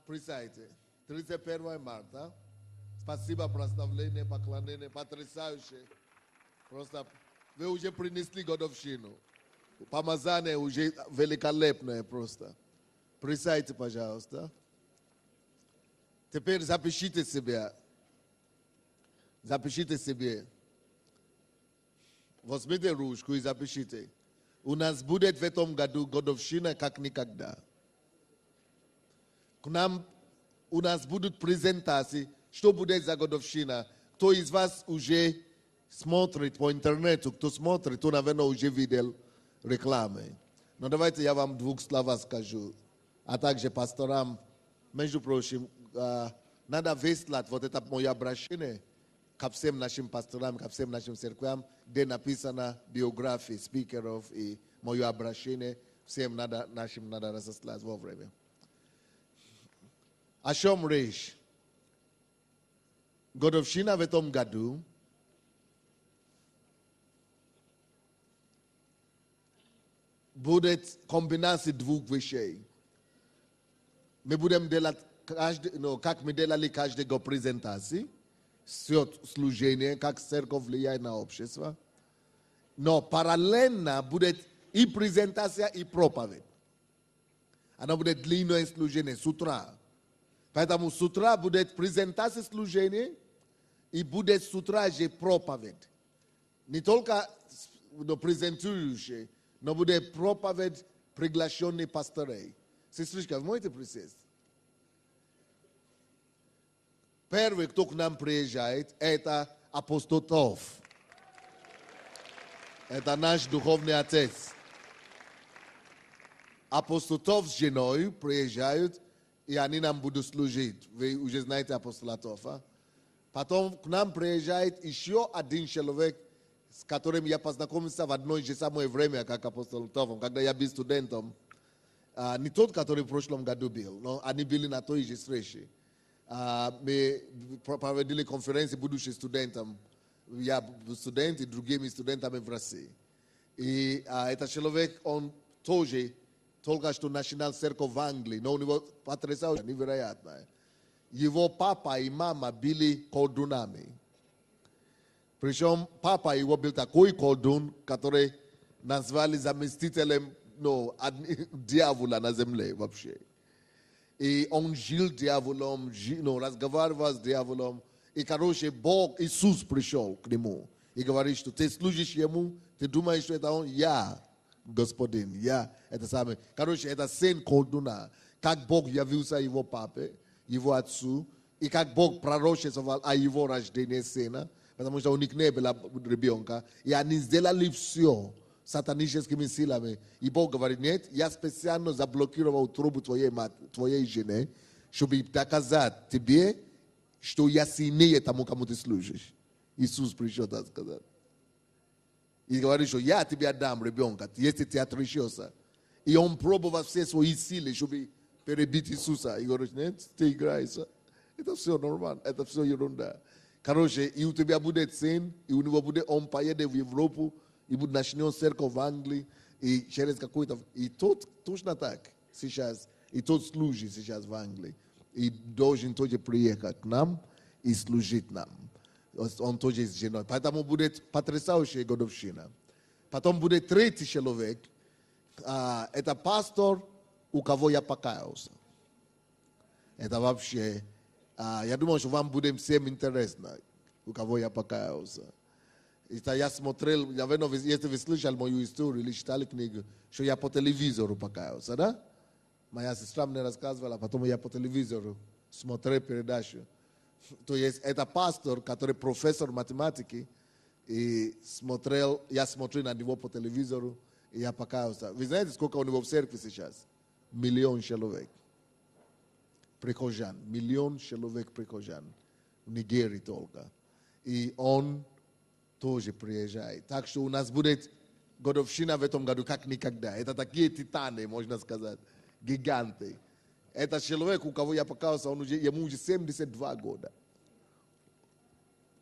Присядьте. 31 марта. Спасибо проставление, поклонение, потрясающе. Просто вы уже принесли годовщину. Помазание уже великолепное просто. Присядьте, пожалуйста. Теперь запишите себя. Запишите себе. Возьмите ручку и запишите. У нас будет в этом году годовщина как никогда. У нас будут презентации, что будет за годовщина. Кто из вас уже смотрит по интернету, кто смотрит, то, наверное, уже видел рекламы. Но давайте я вам в двух словах скажу. А также пасторам, между прочим, надо выслать вот это мое обращение ко всем нашим пасторам, ко всем нашим церквям, где написана биография спикеров и мое обращение. Всем нашим надо разослать вовремя. О чем речь? Годовщина в этом году будет комбинация двух вещей. Мы будем делать, как мы делали каждый год презентации, служение, как церковь влияет на общество. Но параллельно будет и презентация, и проповедь. Она будет длинное служение с утра. Поэтому с утра будет презентация служения и будет с утра же проповедь. Не только презентующий, но будет проповедь приглашенных пасторей. Сестричка, вы можете присесть? Первый, кто к нам приезжает, это апостол Тов. Это наш духовный отец. Апостол Тов с женой приезжают, и они нам будут служить. Вы уже знаете апостола Това. Потом к нам приезжает еще один человек, с которым я познакомился в одно и же самое время, как апостол Това, когда я был студентом. Не тот, который в прошлом году был, но они были на той же встрече. Мы проводили конференцию будущим студентам. Я студент и другими студентами в России. И этот человек, он тоже только что начинал церковь в Англии, но у него потрясающе, невероятно. Его папа и мама были колдунами. Причем папа его был такой колдун, который назвали заместителем дьявола на земле вообще. И он жил дьяволом, разговаривал с дьяволом. И, короче, Бог, Иисус пришел к нему и говорит, что ты служишь ему, ты думаешь, что это он? Я, Господин, я, это самое. Короче, это сын колдуна. Как Бог явился его папе, его отцу, и как Бог пророчествовал о его рождении сына, потому что у них не было ребенка. И они сделали все сатаническими силами. И Бог говорит, нет, я специально заблокировал трубу твоей жены, чтобы доказать тебе, что я сильнее тому, кому ты служишь. Иисус пришел так сказать. И говорит, что я тебе отдам ребенка, если ты отречешься. И он пробовал все свои силы, чтобы перебить Иисуса. И говорит, нет, ты играешься. Это все нормально, это все ерунда. Короче, и у тебя будет сын, и у него будет, он поедет в Европу, и будет начнет церковь в Англии, и через какой-то... И тот точно так сейчас, и тот служит сейчас в Англии. И должен тоже приехать к нам и служить нам. Он тоже с женой. Поэтому будет потрясающая годовщина. Потом будет третий человек. Это пастор, у кого я покаялся. Это вообще... я думаю, что вам будет всем интересно, у кого я покаялся. Это я смотрел, наверное, если вы слышали мою историю или читали книгу, что я по телевизору покаялся, да? Моя сестра мне рассказывала, потом я по телевизору смотрел передачу. То есть это пастор, который профессор математики, и я смотрел на него по телевизору, и я покаялся. Вы знаете, сколько у него в церкви сейчас? 1 миллион человек. Прихожан. 1 миллион человек прихожан. В Нигерии только. И он тоже приезжает. Так что у нас будет годовщина в этом году как никогда. Это такие титаны, можно сказать. Гиганты. Это человек, у кого я покаялся, ему уже 72 года.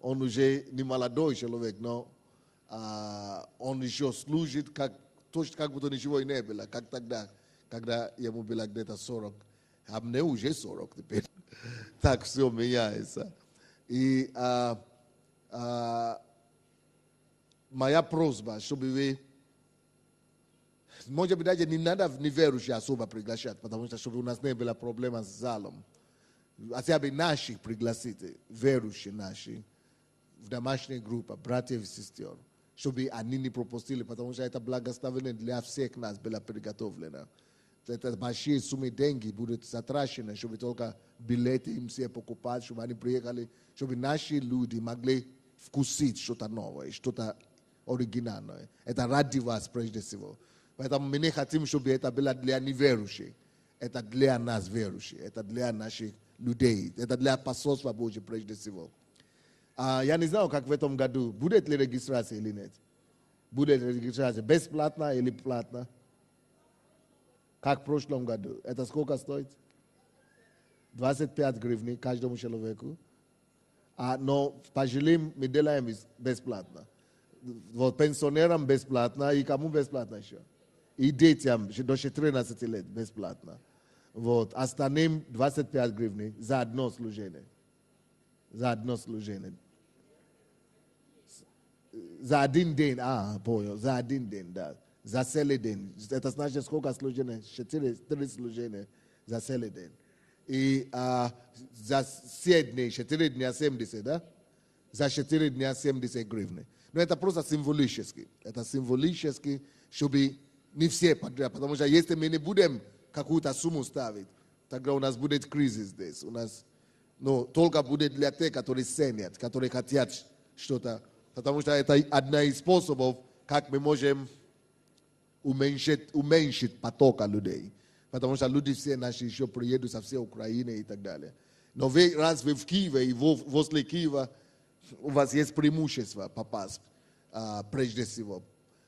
Он уже не молодой человек, но он еще служит, точно как будто ничего и не было, как тогда, когда ему было где-то 40. А мне уже 40 теперь. Так все меняется. И моя просьба, чтобы вы, может быть, даже не надо неверующих особо приглашать, потому что чтобы у нас не было проблема с залом. Хотя бы наших пригласите, верующие наши, в домашней группе, братьев и сестер, чтобы они не пропустили, потому что это благословение для всех нас было приготовлено. Это большие суммы деньги будут затрачены, чтобы только билеты им все покупать, чтобы они приехали, чтобы наши люди могли вкусить что-то новое, что-то оригинальное. Это ради вас, прежде всего. Поэтому мы не хотим, чтобы это было для неверующих. Это для нас верующих, это для наших людей, это для посольства Божьего прежде всего. Я не знаю, как в этом году, будет ли регистрация или нет. Будет регистрация бесплатно или платно? Как в прошлом году. Это сколько стоит? 25 гривен каждому человеку. Но пожилым мы делаем бесплатно. Вот пенсионерам бесплатно, и кому бесплатно еще? И детям до 14 лет бесплатно. Вот. Остальным 25 гривен за одно служение. За одно служение. За один день, понял, за один день, да. За целый день. Это значит, сколько служений? 4 служения за целый день. И за 7 дней, 4 дня 70, да? За 4 дня 70 гривен. Но это просто символически. Это символически, чтобы не все подряд. Потому что если мы не будем какую-то сумму ставить, тогда у нас будет кризис здесь. У нас только будет для тех, которые ценят, которые хотят что-то. Потому что это один из способов, как мы можем уменьшить поток людей. Потому что люди все наши еще приедут со всей Украины и так далее. Но вы, раз вы в Киеве и возле Киева, у вас есть преимущество попасть прежде всего.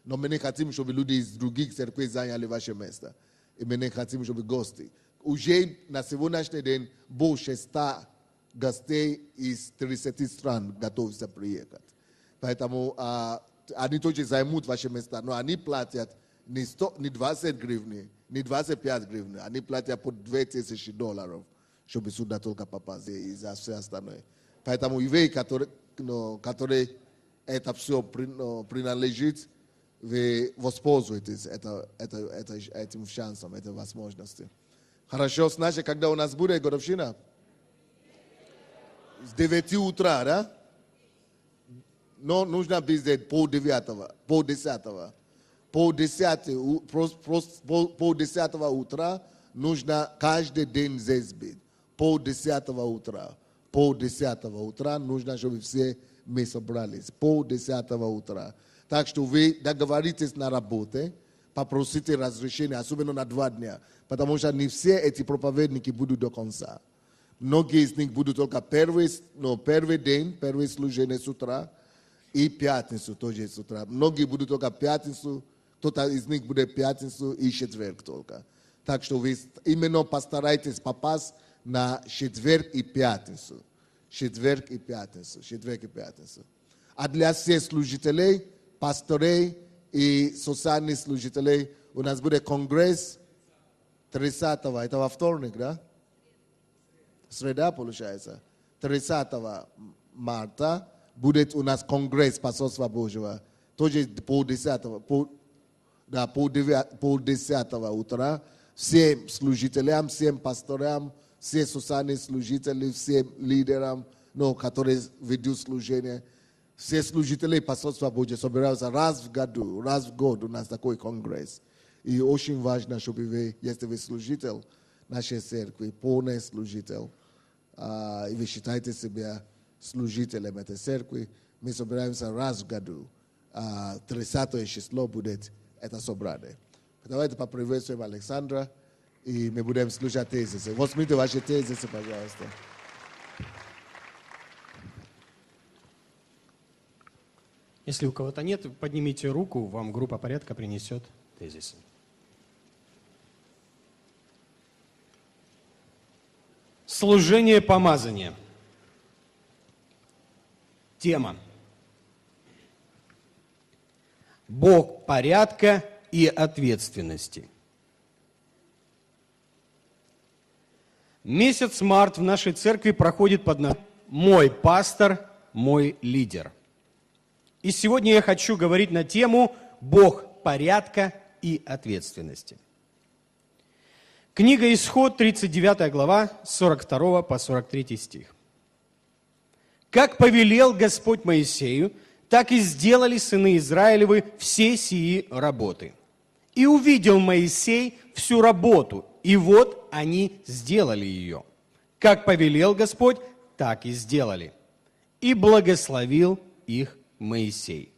Но мы не хотим, чтобы люди из других церквей заняли ваше место. И мы не хотим, чтобы гости. Уже на сегодняшний день больше 100 гостей из 30 стран готовятся приехать. Поэтому они тоже займут ваши места, но они платят не 20 гривен, не 25 гривен, они платят по $2000, чтобы сюда только попасть и за все остальное. Поэтому и вы, которые это все принадлежит, вы воспользуетесь этим шансом, этой возможностью. Хорошо, значит, когда у нас будет годовщина? С 9 утра, да? Но нужно быть здесь пол-10. Пол-10 утра нужно каждый день здесь быть. Пол-10 утра. Пол-10 утра нужно, чтобы все мы собрались. Пол-10 утра. Так что вы договоритесь на работе, попросите разрешения, особенно на 2 дня. Потому что не все эти проповедники будут до конца. Многие из них будут только первый день, первое служение с утра, и пятницу тоже с утра. Многие будут только пятницу, кто-то из них будет пятницу и четверг только. Так что вы именно постарайтесь попасть на четверг и пятницу. Четверг и пятницу. А для всех служителей, пасторей и социальных служителей у нас будет конгресс 30-го. Это во вторник, да? Среда получается. 30 марта будет у нас конгресс посольства Божьего. Тоже пол-10 утра. Всем служителям, всем пасторам, всем социальным служителям, всем лидерам, которые ведут служение. Все служители посольства Божьего собираются раз в год у нас такой конгресс. И очень важно, чтобы вы, если вы служитель нашей церкви, полный служитель, и вы считаете себя служителем этой церкви, мы собираемся раз в году. 30 число будет это собрание. Давайте поприветствуем Александра, и мы будем слушать тезисы. Возьмите ваши тезисы, пожалуйста. Если у кого-то нет, поднимите руку, вам группа порядка принесет тезисы. Служение помазания. Тема. Бог порядка и ответственности. Месяц март в нашей церкви проходит под названием «Мой пастор, мой лидер». И сегодня я хочу говорить на тему «Бог порядка и ответственности». Книга Исход, 39 глава, с 42 по 43 стих. «Как повелел Господь Моисею, так и сделали сыны Израилевы все сии работы. И увидел Моисей всю работу, и вот они сделали ее. Как повелел Господь, так и сделали. И благословил их Моисей».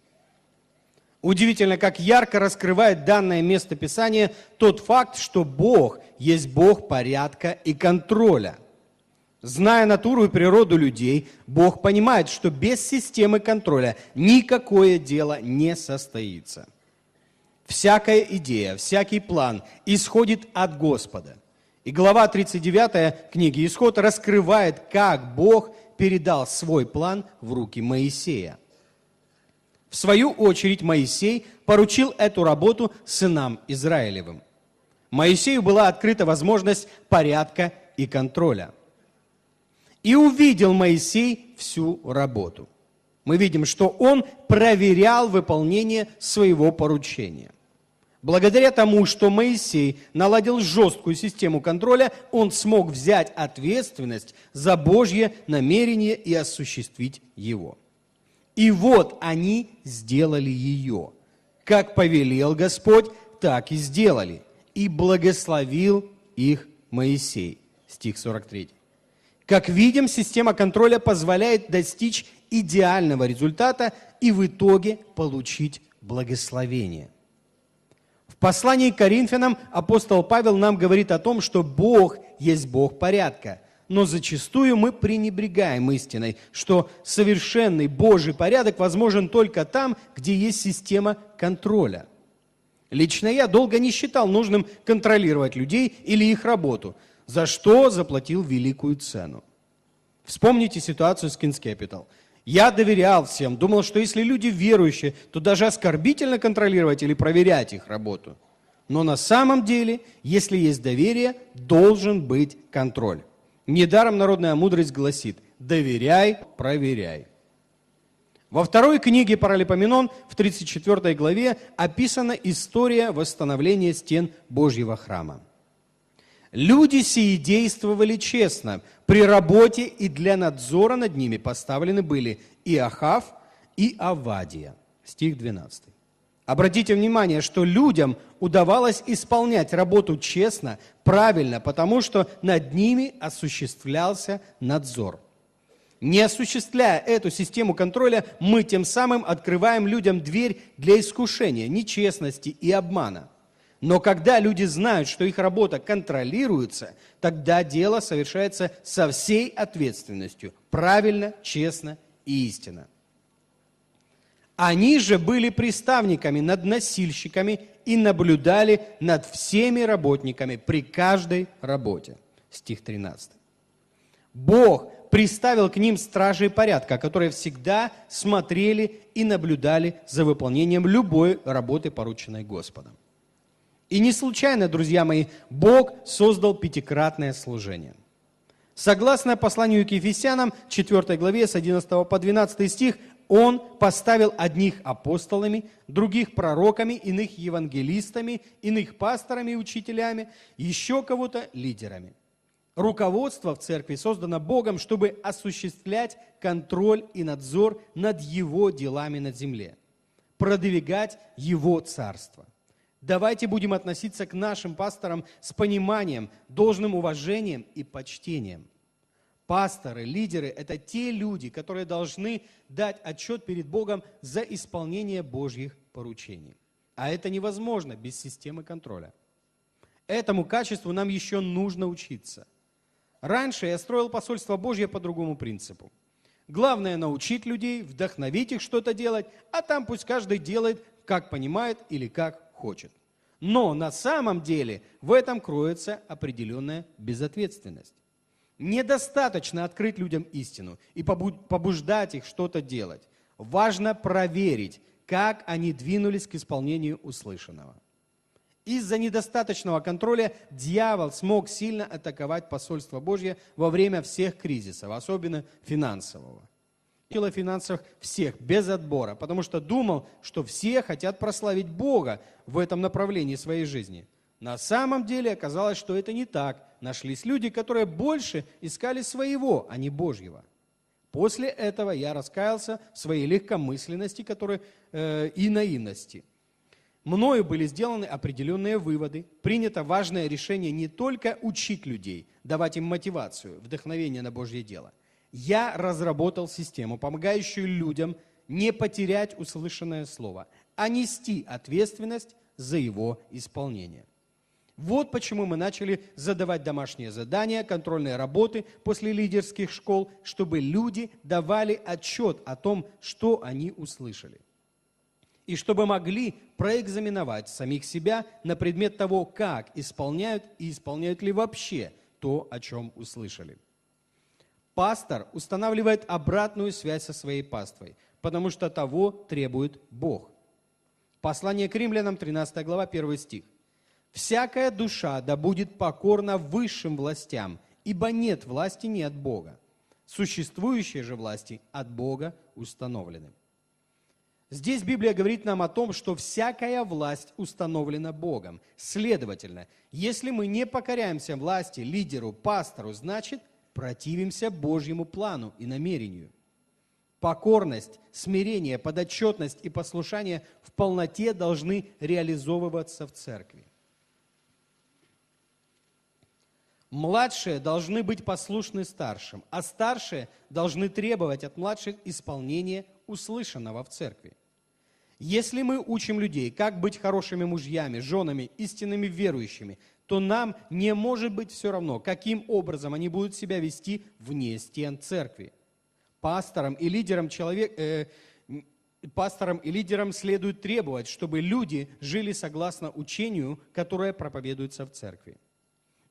Удивительно, как ярко раскрывает данное место Писания тот факт, что Бог есть Бог порядка и контроля. Зная натуру и природу людей, Бог понимает, что без системы контроля никакое дело не состоится. Всякая идея, всякий план исходит от Господа. И глава 39 книги Исход раскрывает, как Бог передал свой план в руки Моисея. В свою очередь Моисей поручил эту работу сынам Израилевым. Моисею была открыта возможность порядка и контроля. И увидел Моисей всю работу. Мы видим, что он проверял выполнение своего поручения. Благодаря тому, что Моисей наладил жесткую систему контроля, он смог взять ответственность за Божье намерение и осуществить его. И вот они сделали ее. Как повелел Господь, так и сделали. И благословил их Моисей. Стих 43. Как видим, система контроля позволяет достичь идеального результата и в итоге получить благословение. В послании к Коринфянам апостол Павел нам говорит о том, что Бог есть Бог порядка. Но зачастую мы пренебрегаем истиной, что совершенный Божий порядок возможен только там, где есть система контроля. Лично я долго не считал нужным контролировать людей или их работу, за что заплатил великую цену. Вспомните ситуацию с King's Capital. Я доверял всем, думал, что если люди верующие, то даже оскорбительно контролировать или проверять их работу. Но на самом деле, если есть доверие, должен быть контроль. Недаром народная мудрость гласит: доверяй, проверяй. Во второй книге Паралипоменон, в 34 главе, описана история восстановления стен Божьего храма. Люди сии действовали честно. При работе и для надзора над ними поставлены были и Ахав, и Авадия. Стих 12. Обратите внимание, что людям удавалось исполнять работу честно, правильно, потому что над ними осуществлялся надзор. Не осуществляя эту систему контроля, мы тем самым открываем людям дверь для искушения, нечестности и обмана. Но когда люди знают, что их работа контролируется, тогда дело совершается со всей ответственностью, правильно, честно и истинно. Они же были приставниками над носильщиками и наблюдали над всеми работниками при каждой работе. Стих 13. Бог приставил к ним стражей порядка, которые всегда смотрели и наблюдали за выполнением любой работы, порученной Господом. И не случайно, друзья мои, Бог создал пятикратное служение. Согласно посланию к Ефесянам, 4 главе, с 11 по 12 стих, Он поставил одних апостолами, других пророками, иных евангелистами, иных пасторами и учителями, еще кого-то лидерами. Руководство в церкви создано Богом, чтобы осуществлять контроль и надзор над Его делами на земле, продвигать Его царство. Давайте будем относиться к нашим пасторам с пониманием, должным уважением и почтением. Пасторы, лидеры – это те люди, которые должны дать отчет перед Богом за исполнение Божьих поручений. А это невозможно без системы контроля. Этому качеству нам еще нужно учиться. Раньше я строил посольство Божье по другому принципу. Главное – научить людей, вдохновить их что-то делать, а там пусть каждый делает, как понимает или как хочет. Но на самом деле в этом кроется определенная безответственность. Недостаточно открыть людям истину и побуждать их что-то делать. Важно проверить, как они двинулись к исполнению услышанного. Из-за недостаточного контроля дьявол смог сильно атаковать посольство Божье во время всех кризисов, особенно финансового. Дело финансов всех, без отбора, потому что думал, что все хотят прославить Бога в этом направлении своей жизни. На самом деле оказалось, что это не так. Нашлись люди, которые больше искали своего, а не Божьего. После этого я раскаялся в своей легкомысленности и наивности. Мною были сделаны определенные выводы, принято важное решение не только учить людей, давать им мотивацию, вдохновение на Божье дело. Я разработал систему, помогающую людям не потерять услышанное слово, а нести ответственность за его исполнение. Вот почему мы начали задавать домашние задания, контрольные работы после лидерских школ, чтобы люди давали отчет о том, что они услышали. И чтобы могли проэкзаменовать самих себя на предмет того, как исполняют и исполняют ли вообще то, о чем услышали. Пастор устанавливает обратную связь со своей паствой, потому что того требует Бог. Послание к Римлянам, 13 глава, 1 стих. «Всякая душа да будет покорна высшим властям, ибо нет власти не от Бога. Существующие же власти от Бога установлены». Здесь Библия говорит нам о том, что всякая власть установлена Богом. Следовательно, если мы не покоряемся власти, лидеру, пастору, значит, противимся Божьему плану и намерению. Покорность, смирение, подотчетность и послушание в полноте должны реализовываться в церкви. Младшие должны быть послушны старшим, а старшие должны требовать от младших исполнения услышанного в церкви. Если мы учим людей, как быть хорошими мужьями, женами, истинными верующими, то нам не может быть все равно, каким образом они будут себя вести вне стен церкви. Пасторам и лидерам следует требовать, чтобы люди жили согласно учению, которое проповедуется в церкви.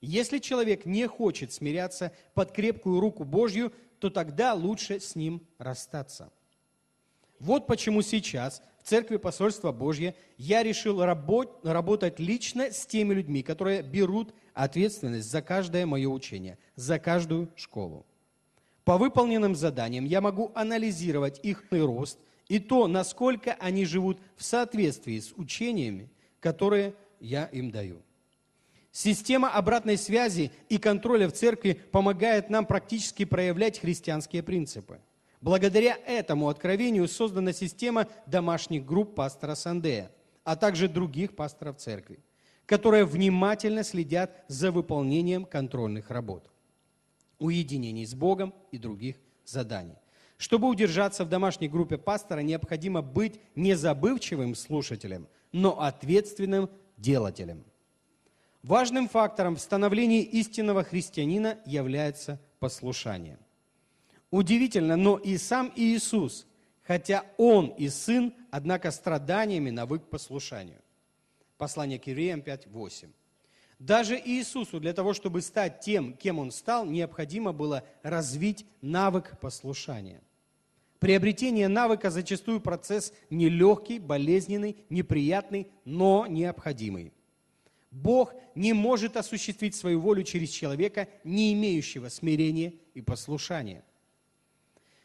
Если человек не хочет смиряться под крепкую руку Божью, то тогда лучше с ним расстаться. Вот почему сейчас в Церкви Посольства Божье я решил работать лично с теми людьми, которые берут ответственность за каждое мое учение, за каждую школу. По выполненным заданиям я могу анализировать их рост и то, насколько они живут в соответствии с учениями, которые я им даю. Система обратной связи и контроля в церкви помогает нам практически проявлять христианские принципы. Благодаря этому откровению создана система домашних групп пастора Сандея, а также других пасторов церкви, которые внимательно следят за выполнением контрольных работ, уединений с Богом и других заданий. Чтобы удержаться в домашней группе пастора, необходимо быть не забывчивым слушателем, но ответственным делателем. Важным фактором в становлении истинного христианина является послушание. Удивительно, но и сам Иисус, хотя Он и Сын, однако страданиями навык к послушанию. Послание к Евреям 5:8. Даже Иисусу для того, чтобы стать тем, кем Он стал, необходимо было развить навык послушания. Приобретение навыка зачастую процесс нелегкий, болезненный, неприятный, но необходимый. Бог не может осуществить свою волю через человека, не имеющего смирения и послушания.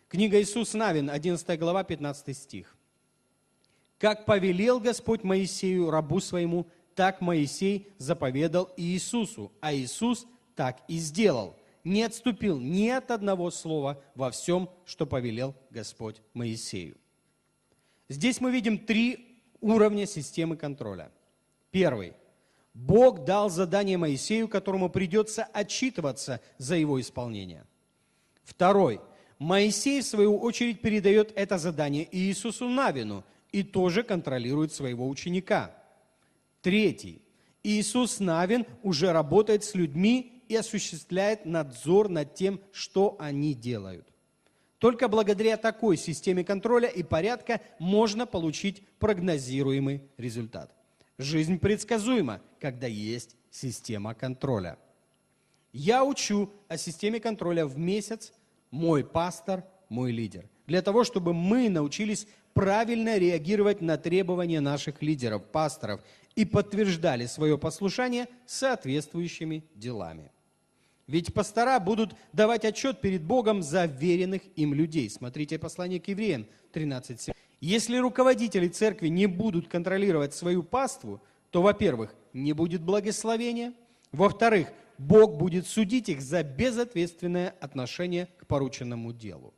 Книга Иисус Навин, 11 глава, 15 стих. «Как повелел Господь Моисею, рабу своему, так Моисей заповедал Иисусу, а Иисус так и сделал, не отступил ни от одного слова во всем, что повелел Господь Моисею». Здесь мы видим 3 уровня системы контроля. Первый. Бог дал задание Моисею, которому придется отчитываться за его исполнение. Второй. Моисей, в свою очередь, передает это задание Иисусу Навину и тоже контролирует своего ученика. Третий. Иисус Навин уже работает с людьми и осуществляет надзор над тем, что они делают. Только благодаря такой системе контроля и порядка можно получить прогнозируемый результат. Жизнь предсказуема, когда есть система контроля. Я учу о системе контроля в месяц, мой пастор, мой лидер. для того, чтобы мы научились правильно реагировать на требования наших лидеров, пасторов и подтверждали свое послушание соответствующими делами. Ведь пастора будут давать отчет перед Богом за веренных им людей. Смотрите послание к Евреям 13:7. Если руководители церкви не будут контролировать свою паству, то, во-первых, не будет благословения, во-вторых, Бог будет судить их за безответственное отношение к порученному делу.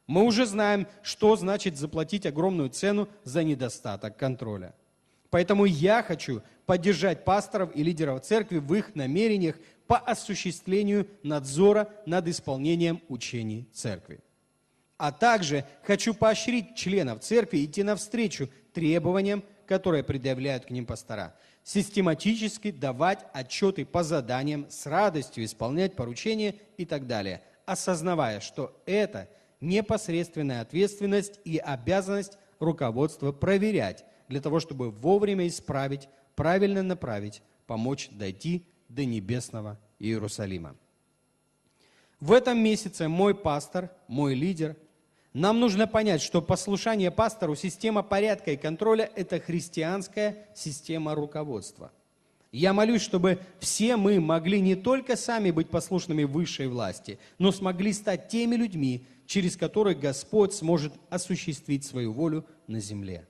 Мы уже знаем, что значит заплатить огромную цену за недостаток контроля. Поэтому я хочу поддержать пасторов и лидеров церкви в их намерениях по осуществлению надзора над исполнением учений церкви. А также хочу поощрить членов церкви идти навстречу требованиям, которые предъявляют к ним пастора, систематически давать отчеты по заданиям, с радостью исполнять поручения и так далее, осознавая, что это непосредственная ответственность и обязанность руководства проверять, для того, чтобы вовремя исправить, правильно направить, помочь дойти до небесного Иерусалима. В этом месяце мой пастор, мой лидер, нам нужно понять, что послушание пастору, система порядка и контроля – это христианская система руководства. Я молюсь, чтобы все мы могли не только сами быть послушными высшей власти, но смогли стать теми людьми, через которых Господь сможет осуществить свою волю на земле.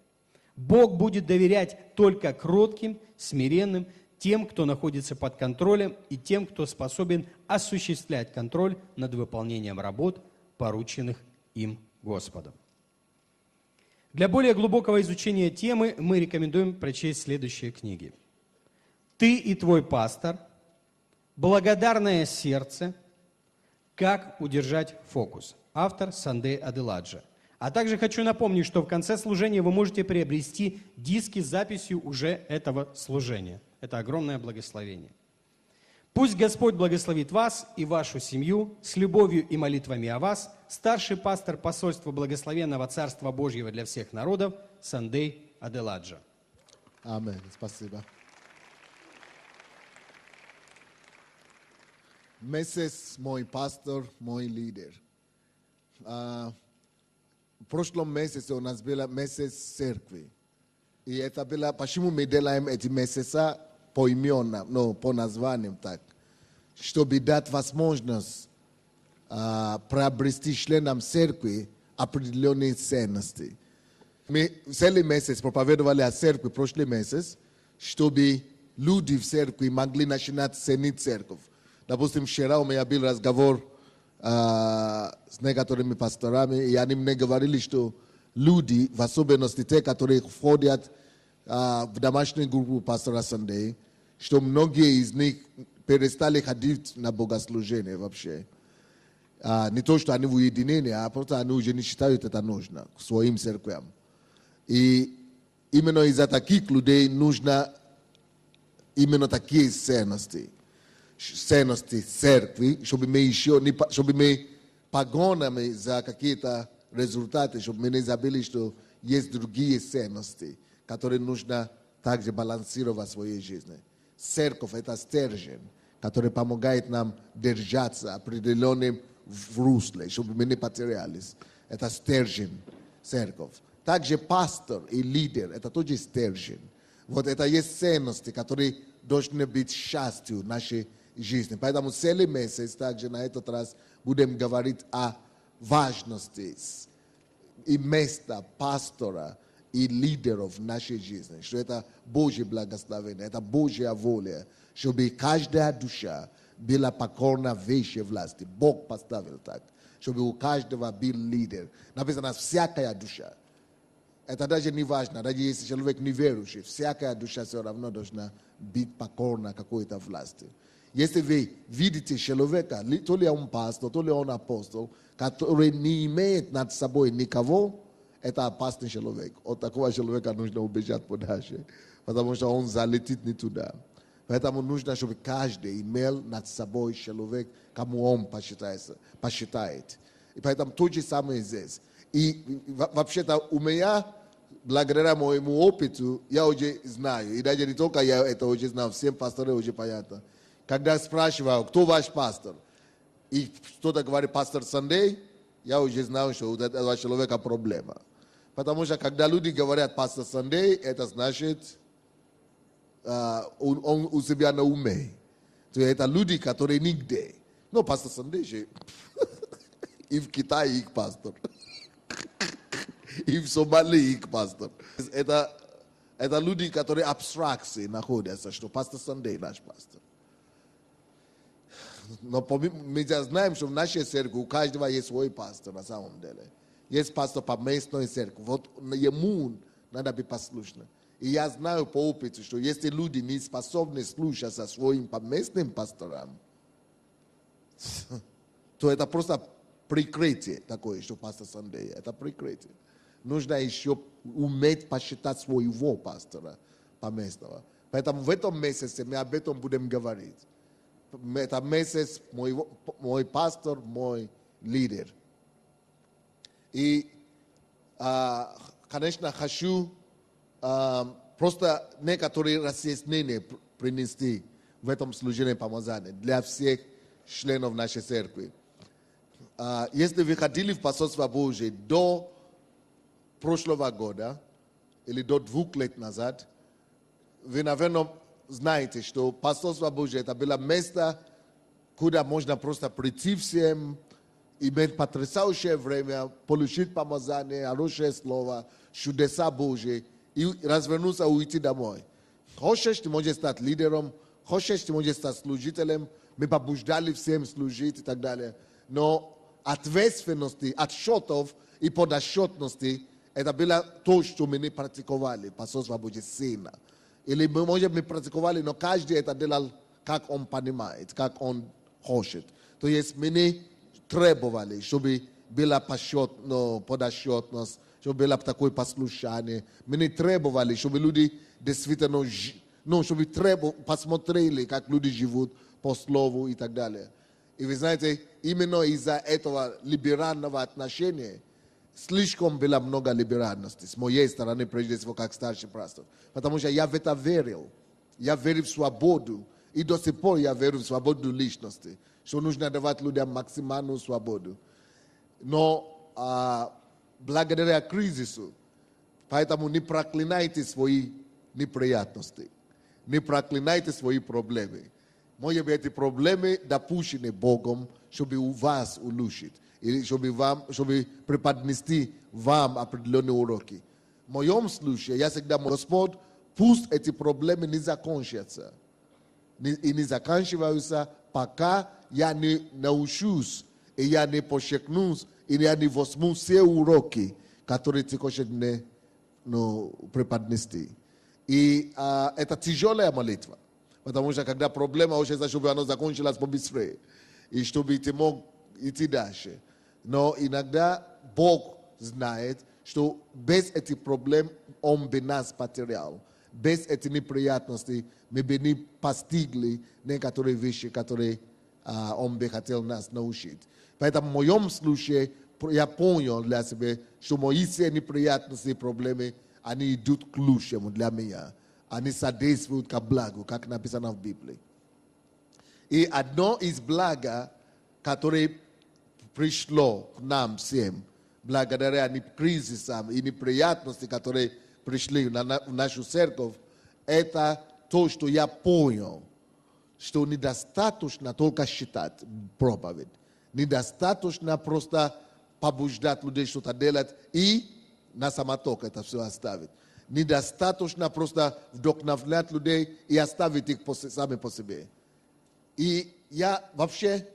Бог будет доверять только кротким, смиренным, тем, кто находится под контролем, и тем, кто способен осуществлять контроль над выполнением работ, порученных им Господом. Для более глубокого изучения темы мы рекомендуем прочесть следующие книги. «Ты и твой пастор», «Благодарное сердце», «Как удержать фокус». Автор Сандей Аделаджа. А также хочу напомнить, что в конце служения вы можете приобрести диски с записью уже этого служения. Это огромное благословение. Пусть Господь благословит вас и вашу семью с любовью и молитвами о вас, старший пастор посольства Благословенного Царства Божьего для всех народов Сандей Аделаджа. Аминь. Спасибо. Месяц мой пастор, мой лидер. В прошлом месяце у нас был месяц церкви. И это было, почему мы делаем эти месяца поименно, по названиям так, чтобы дать возможность приобрести членам церкви определенные ценности. Мы целый месяц проповедовали о церкви прошлый месяц, чтобы люди в церкви могли начинать ценить церковь. Допустим, вчера у меня был разговор с некоторыми пасторами, и они мне говорили, что люди, в особенности те, которые входят в домашнюю группу пастора Сандей, что многие из них перестали ходить на богослужение вообще. Не то, что они в уединении, а просто они уже не считают это нужно к своим церквям. И именно из-за таких людей нужно именно такие ценности церкви, чтобы мы погонами за какие-то результаты, чтобы мы не забыли, что есть другие ценности, которые нужно также балансировать в своей жизни. Церковь – это стержень, который помогает нам держаться определенным в русле, чтобы мы не потерялись. Это стержень церковь. Также пастор и лидер – это тоже стержень. Вот это есть ценности, которые должны быть частью нашей жизни. Поэтому целый месяц также на этот раз будем говорить о важности и места пастора и лидеров в нашей жизни. Что это Божье благословение, это Божья воля, чтобы каждая душа была покорна высшей власти. Бог поставил так, чтобы у каждого был лидер. Написано «всякая душа». Это даже не важно, даже если человек неверующий, всякая душа все равно должна быть покорна какой-то власти. Если вы видите человека, то ли он пастор, то ли он апостол, который не имеет над собой никого, это опасный человек. От такого человека нужно убежать подальше, потому что он залетит не туда. Поэтому нужно, чтобы каждый имел над собой человек, кому он посчитает. И поэтому то же самое здесь. И вообще-то у меня, благодаря моему опыту, я уже знаю, и даже не только я это уже знаю, всем пасторам уже понятно. Когда спрашиваю, кто ваш пастор, и кто-то говорит, пастор Сандей, я уже знаю, что у этого человека проблема. Потому что когда люди говорят «Пастор Сандей», это значит, он у себя на уме. То есть это люди, которые нигде. Но Пастор Сандей же и в Китае их пастор, и в Сомали их пастор. Это люди, которые абстракции находятся, что Пастор Сандей наш пастор. Но мы знаем, что в нашей церкви у каждого есть свой пастор на самом деле. Есть пастор по местной церкви. Вот ему надо быть послушным. И я знаю по опыту, что если люди не способны слушаться своим поместным пасторам, то это просто прикрытие такое, что пастор Сандей. Это прикрытие. Нужно еще уметь посчитать своего пастора поместного. Поэтому в этом месяце мы об этом будем говорить. Это месяц мой пастор, мой лидер. И, конечно, хочу просто некоторые разъяснения принести в этом служении помазания для всех членов нашей церкви. Если вы ходили в Посольство Божие до прошлого года или до 2 лет назад, вы, наверное, знаете, что Посольство Божие это было место, куда можно просто прийти всем, иметь потрясающее время, получить помазание, хорошее слово, чудеса Божьи и развернуться и уйти домой. Хочешь, ты можешь стать лидером, хочешь, ты можешь стать служителем, мы побуждали всем служить и так далее. Но ответственности, отсчетов и подотчетности, это было то, что мы не практиковали, Посольство Божие сильно. Или мы, может, мы практиковали, но каждый это делал, как он понимает, как он хочет. То есть мы не требовали, чтобы была подотчетность, чтобы было такое послушание. Мы не требовали, чтобы люди действительно, чтобы посмотрели, как люди живут по слову и так далее. И вы знаете, именно из-за этого либерального отношения слишком было много либеральности с моей стороны, прежде всего, как старший пастор. Потому что я в это верил. Я верил в свободу. И до сих пор я верю в свободу личности. Что нужно давать людям максимальную свободу. Но благодаря кризису, поэтому не проклинайте свои неприятности. Не проклинайте свои проблемы. Может быть, эти проблемы допущены Богом, чтобы у вас улучшить. Или чтобы преподнести вам определенные уроки. В моем случае, я всегда молю, Господь, пусть эти проблемы не закончатся. И не заканчиваются, пока я не научусь, и я не подчеркнусь, и я не возьму все уроки, которые ты хочешь мне преподнести. И это тяжелая молитва. Потому что когда проблема, хочется, чтобы она закончилась побыстрее. И чтобы ты мог идти дальше. Но иногда Бог знает, что без этих проблем Он бы нас потерял. Без этих неприятностей мы бы не постигли некоторые вещи, которые Он бы хотел нас научить. Поэтому в моем случае я понял для себя, что мои все неприятности и проблемы, они идут к лучшему для меня. Они содействуют к благу, как написано в Библии. И одно из блага, которое пришло к нам всем, благодаря кризисам и неприятностям, которые пришли в нашу церковь, это то, что я понял, что недостаточно только считать проповедь. Недостаточно просто побуждать людей что-то делать и на самоток это все оставить. Недостаточно просто вдохновлять людей и оставить их сами по себе. И я вообще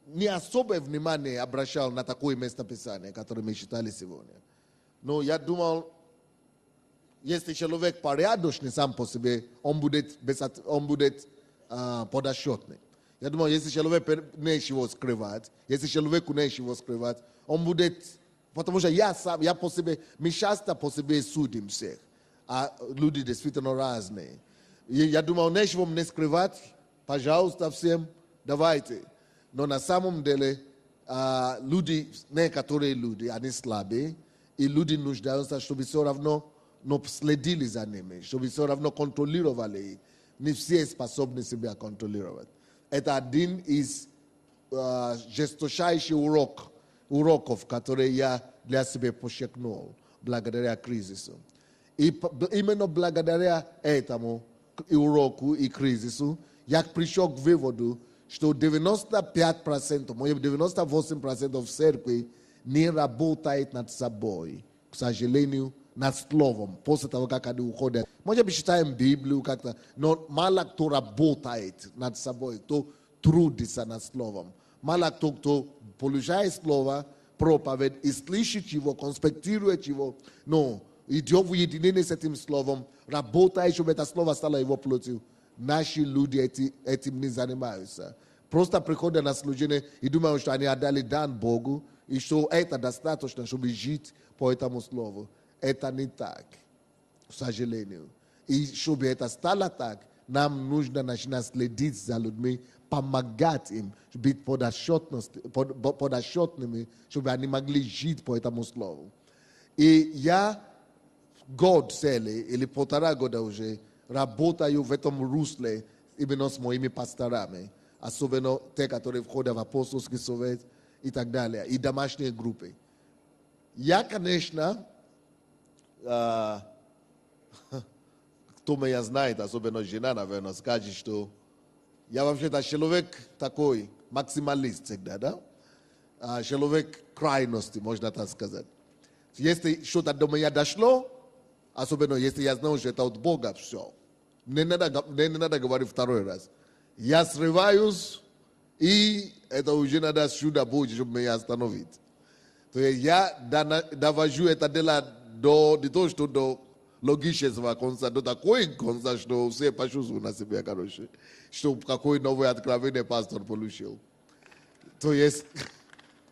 не особое внимание обращал на такое местописание, которое мы читали сегодня. Но я думал, если человек порядочный сам по себе, он будет подотчетный. Я думал, если человек нечего скрывать, если человеку нечего скрывать, он будет... Потому что я по себе, мы часто по себе судим всех, а люди действительно разные. И я думал, нечего мне скрывать, пожалуйста, всем, давайте. Но на самом деле, некоторые люди, они слабые, и люди нуждаются, чтобы все равно следили за ними, чтобы все равно контролировали их. Не все способны себя контролировать. Это один из жесточайших уроков, уроков, которые я для себя подчеркнул благодаря кризису. И именно благодаря этому уроку и кризису я пришел к выводу, что 95%, может 98% церкви не работает над собой, к сожалению, над словом, после того, как они уходят. Может быть, читаем Библию как-то, но мало кто работает над собой, кто трудится над словом. Мало кто получает слово, проповедь и слышит его, конспектирует его, но идет в единение с этим словом, работает, чтобы это слово стало его плотью. Наши люди этим не занимаются. Просто приходят на служение и думают, что они отдали дан Богу, и что это достаточно, чтобы жить по этому слову. Это не так, к сожалению. И чтобы это стало так, нам нужно начинать следить за людьми, помогать им, быть подотчетными, чтобы они могли жить по этому слову. И я год целый, или 1,5 года уже, работаю в этом русле именно с моими пасторами, особенно те, которые входят в апостольский совет и так далее, и домашние группы. Я, конечно, кто меня знает, особенно жена, наверное, скажет, что я вообще-то человек такой, максималист всегда, да? Человек крайности, можно так сказать. Если что-то до меня дошло, особенно если я знаю, что это от Бога, все. Мне не надо говорить второй раз. Я срываюсь, и это уже надо сюда будет, чтобы меня остановить. То есть я довожу это дело до того, что до логического конца, до такой конца, что все почувствуют на себе, короче, что какое новое откровение пастор получил. То есть,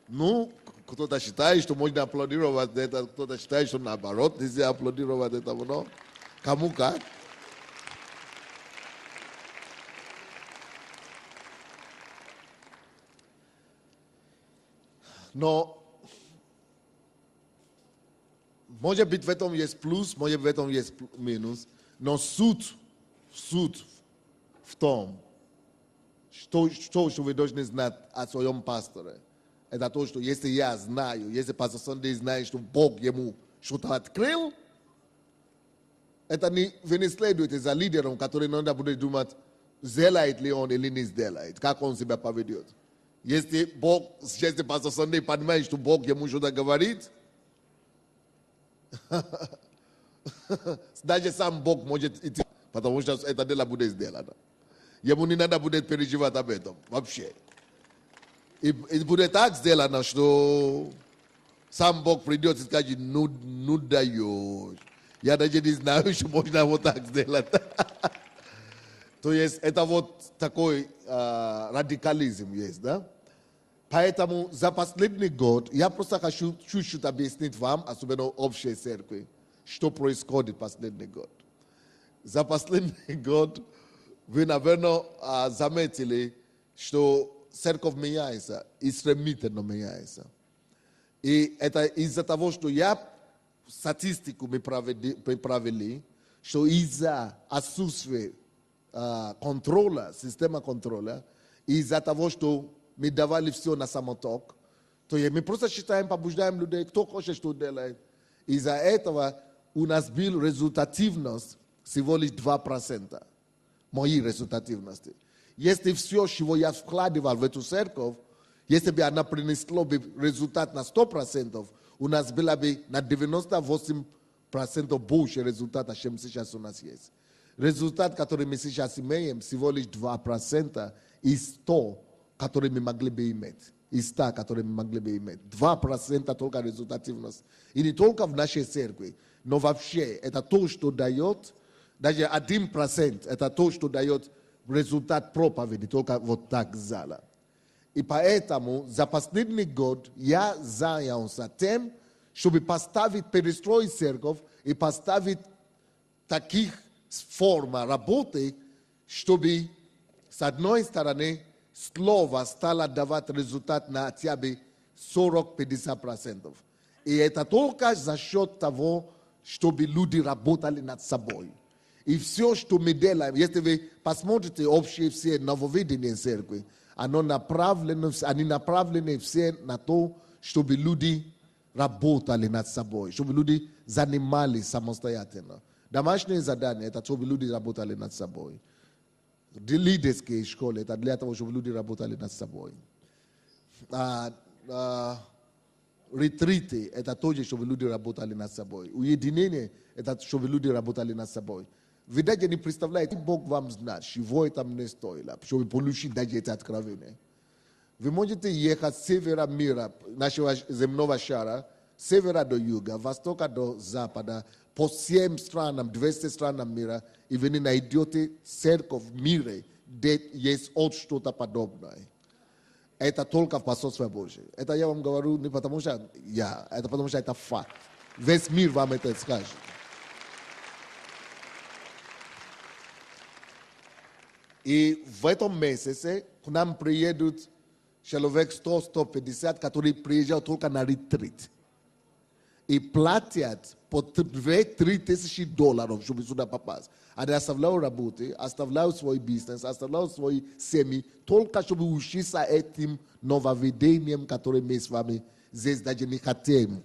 ну, кто-то считает, что можно аплодировать это, кто-то считает, что наоборот, нельзя аплодировать этому, но кому как. Но, может быть, в этом есть плюс, может быть, в этом есть минус, но суть в том, что вы должны знать о своем пасторе. Это то, что если я знаю, если пастор Сандей знает, что Бог ему что-то открыл, это вы не следуете за лидером, который надо будет думать, сделает ли он или не сделает, как он себя поведет. Если пастор Сандей понимает, что Бог ему что-то говорит, даже сам Бог может идти, потому что это дело будет сделано. Ему не надо будет переживать об этом вообще. И будет так сделано, что сам Бог придет и скажет, ну даешь. Я даже не знаю, что можно вот так сделать. То есть это вот такой радикализм есть, да? Поэтому за последний год я просто хочу чуть-чуть объяснить вам, особенно общей церкви, что происходит в последний год. За последний год вы, наверное, заметили, что церковь меняется и стремительно меняется. И это из-за того, что статистику мы провели, что из-за отсутствия контроля, системы контроля, из-за того, что мы давали все на самоток, то мы просто считаем, побуждаем людей, кто хочет, что делает. Из-за этого у нас была результативность всего лишь 2%. Моей результативности. Если все, чего я вкладывал в эту церковь, если бы она принесла бы результат на 100%, у нас было бы на 98% больше результата, чем сейчас у нас есть. Результат, который мы сейчас имеем, всего лишь 2% из 100, которые мы могли бы иметь. Из 100, которые мы могли бы иметь. 2% только результативность. И не только в нашей церкви, но вообще это то, что дает, даже 1% это то, что дает результат проповеди, только вот так зала. И поэтому за последний год я занялся тем, чтобы перестроить церковь и поставить таких форм работы, чтобы с одной стороны слово стало давать результат на хотя бы 40-50%. И это только за счет того, чтобы люди работали над собой. И все, что мы делаем, если вы посмотрите общие все нововведения церкви, они направлены все на то, щоб люди работали над собой, чтобы люди занимались самостоятельно. Домашнее задание – это чтобы люди работали над собой. Лидерские школы – это для того, чтобы люди работали над собой. Ретриты – это тоже, чтобы люди работали над собой. Уединение – это чтобы люди работали над собой. Вы даже не представляете, Бог вам знает, чего это мне стоило, чтобы получить даже это откровение. Вы можете ехать с севера мира, нашего земного шара, с севера до юга, востока до запада, по 7 странам, 200 странам мира, и вы не найдете церковь в мире, где есть от что-то подобное. Это только в посольстве Божьем. Это я вам говорю не потому что это потому что это факт. Весь мир вам это скажет. И в этом месяце к нам приедут человек 100-150, которые приезжают только на ретрит. И платят по 2-3 тысячи долларов, чтобы сюда попасть. Они оставляют работы, оставляют свой бизнес, оставляют свои семьи, только чтобы учиться этим нововведением, которое мы с вами здесь даже не хотим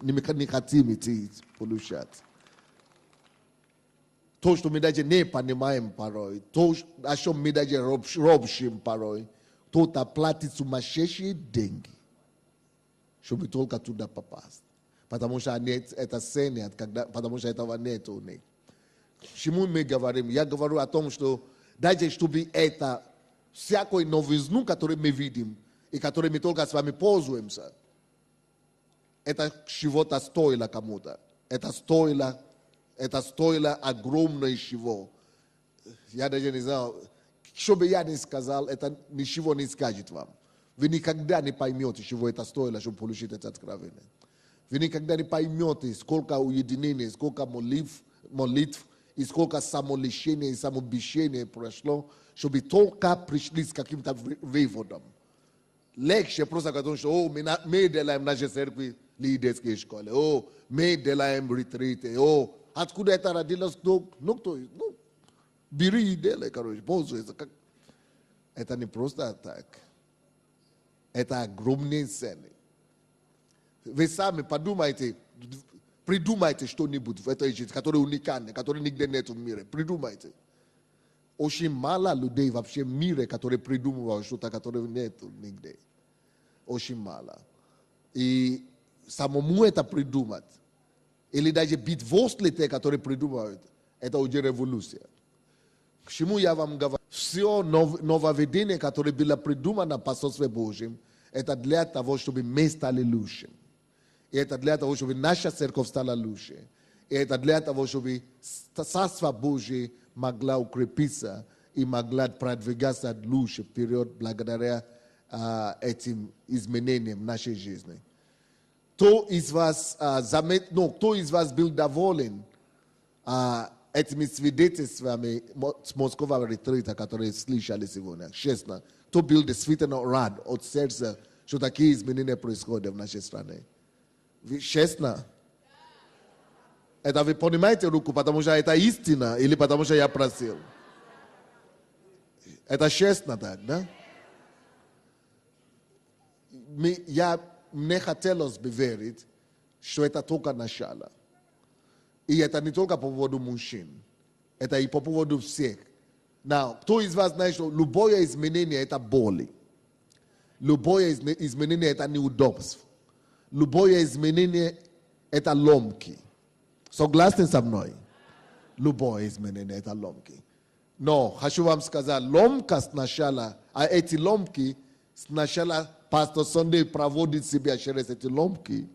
идти получать. То, что мы даже не понимаем порой, то, о чем мы даже робщим порой, кто-то платит сумасшедшие деньги, чтобы только туда попасть. Потому что они это ценят, потому что этого нет у них. Почему мы говорим? Я говорю о том, что даже чтобы это, всякую новизну, которую мы видим, и которой мы только с вами пользуемся, это чего-то стоило кому-то. Это стоило огромное чего. Я даже не знаю, что бы я ни сказал, это ничего не скажет вам. Вы никогда не поймете, чего это стоило, чтобы получить это откровение. Вы никогда не поймете, сколько уединения, сколько молитв, и сколько самолишения и самообещания прошло, чтобы только пришли с каким-то выводом. Легче просто потому, что мы делаем наши церкви лидерские школы, мы делаем ретриты, откуда это родилось, бери и делай, короче, пользуйся. Это не просто так. Это огромные цены. Вы сами подумайте, придумайте что-нибудь в этой жизни, которое уникальное, которое нигде нет в мире. Придумайте. Очень мало людей вообще в мире, которые придумывают что-то, которое нет нигде. Очень мало. И самому это придумать, или даже быть возле тех, которые придумывают, это уже революция. К чему я вам говорю? Все нововведение, которое было придумано в посольстве Божьем, это для того, чтобы мы стали лучше. И это для того, чтобы наша церковь стала лучше. И это для того, чтобы Царство Божие могла укрепиться и могла продвигаться лучше вперед благодаря этим изменениям в нашей жизни. Кто из вас был доволен этими свидетельствами с морского ретрита, которые слышали сегодня? Честно. Кто был действительно рад от сердца, что такие изменения происходят в нашей стране? Честно? Это вы понимаете руку, потому что это истина, или потому что я просил? Это честно так, да? Мне хотелось бы верить, что это только начало. И это не только по поводу мужчин. Это и по поводу всех. Кто из вас знает, что любое изменение – это боли? Любое изменение – это неудобство. Любое изменение – это ломки. Согласны со мной? Любое изменение – это ломки. Но хочу вам сказать, ломка сначала, а эти ломки сначала пастор Сандей проводит себя через эти ломки,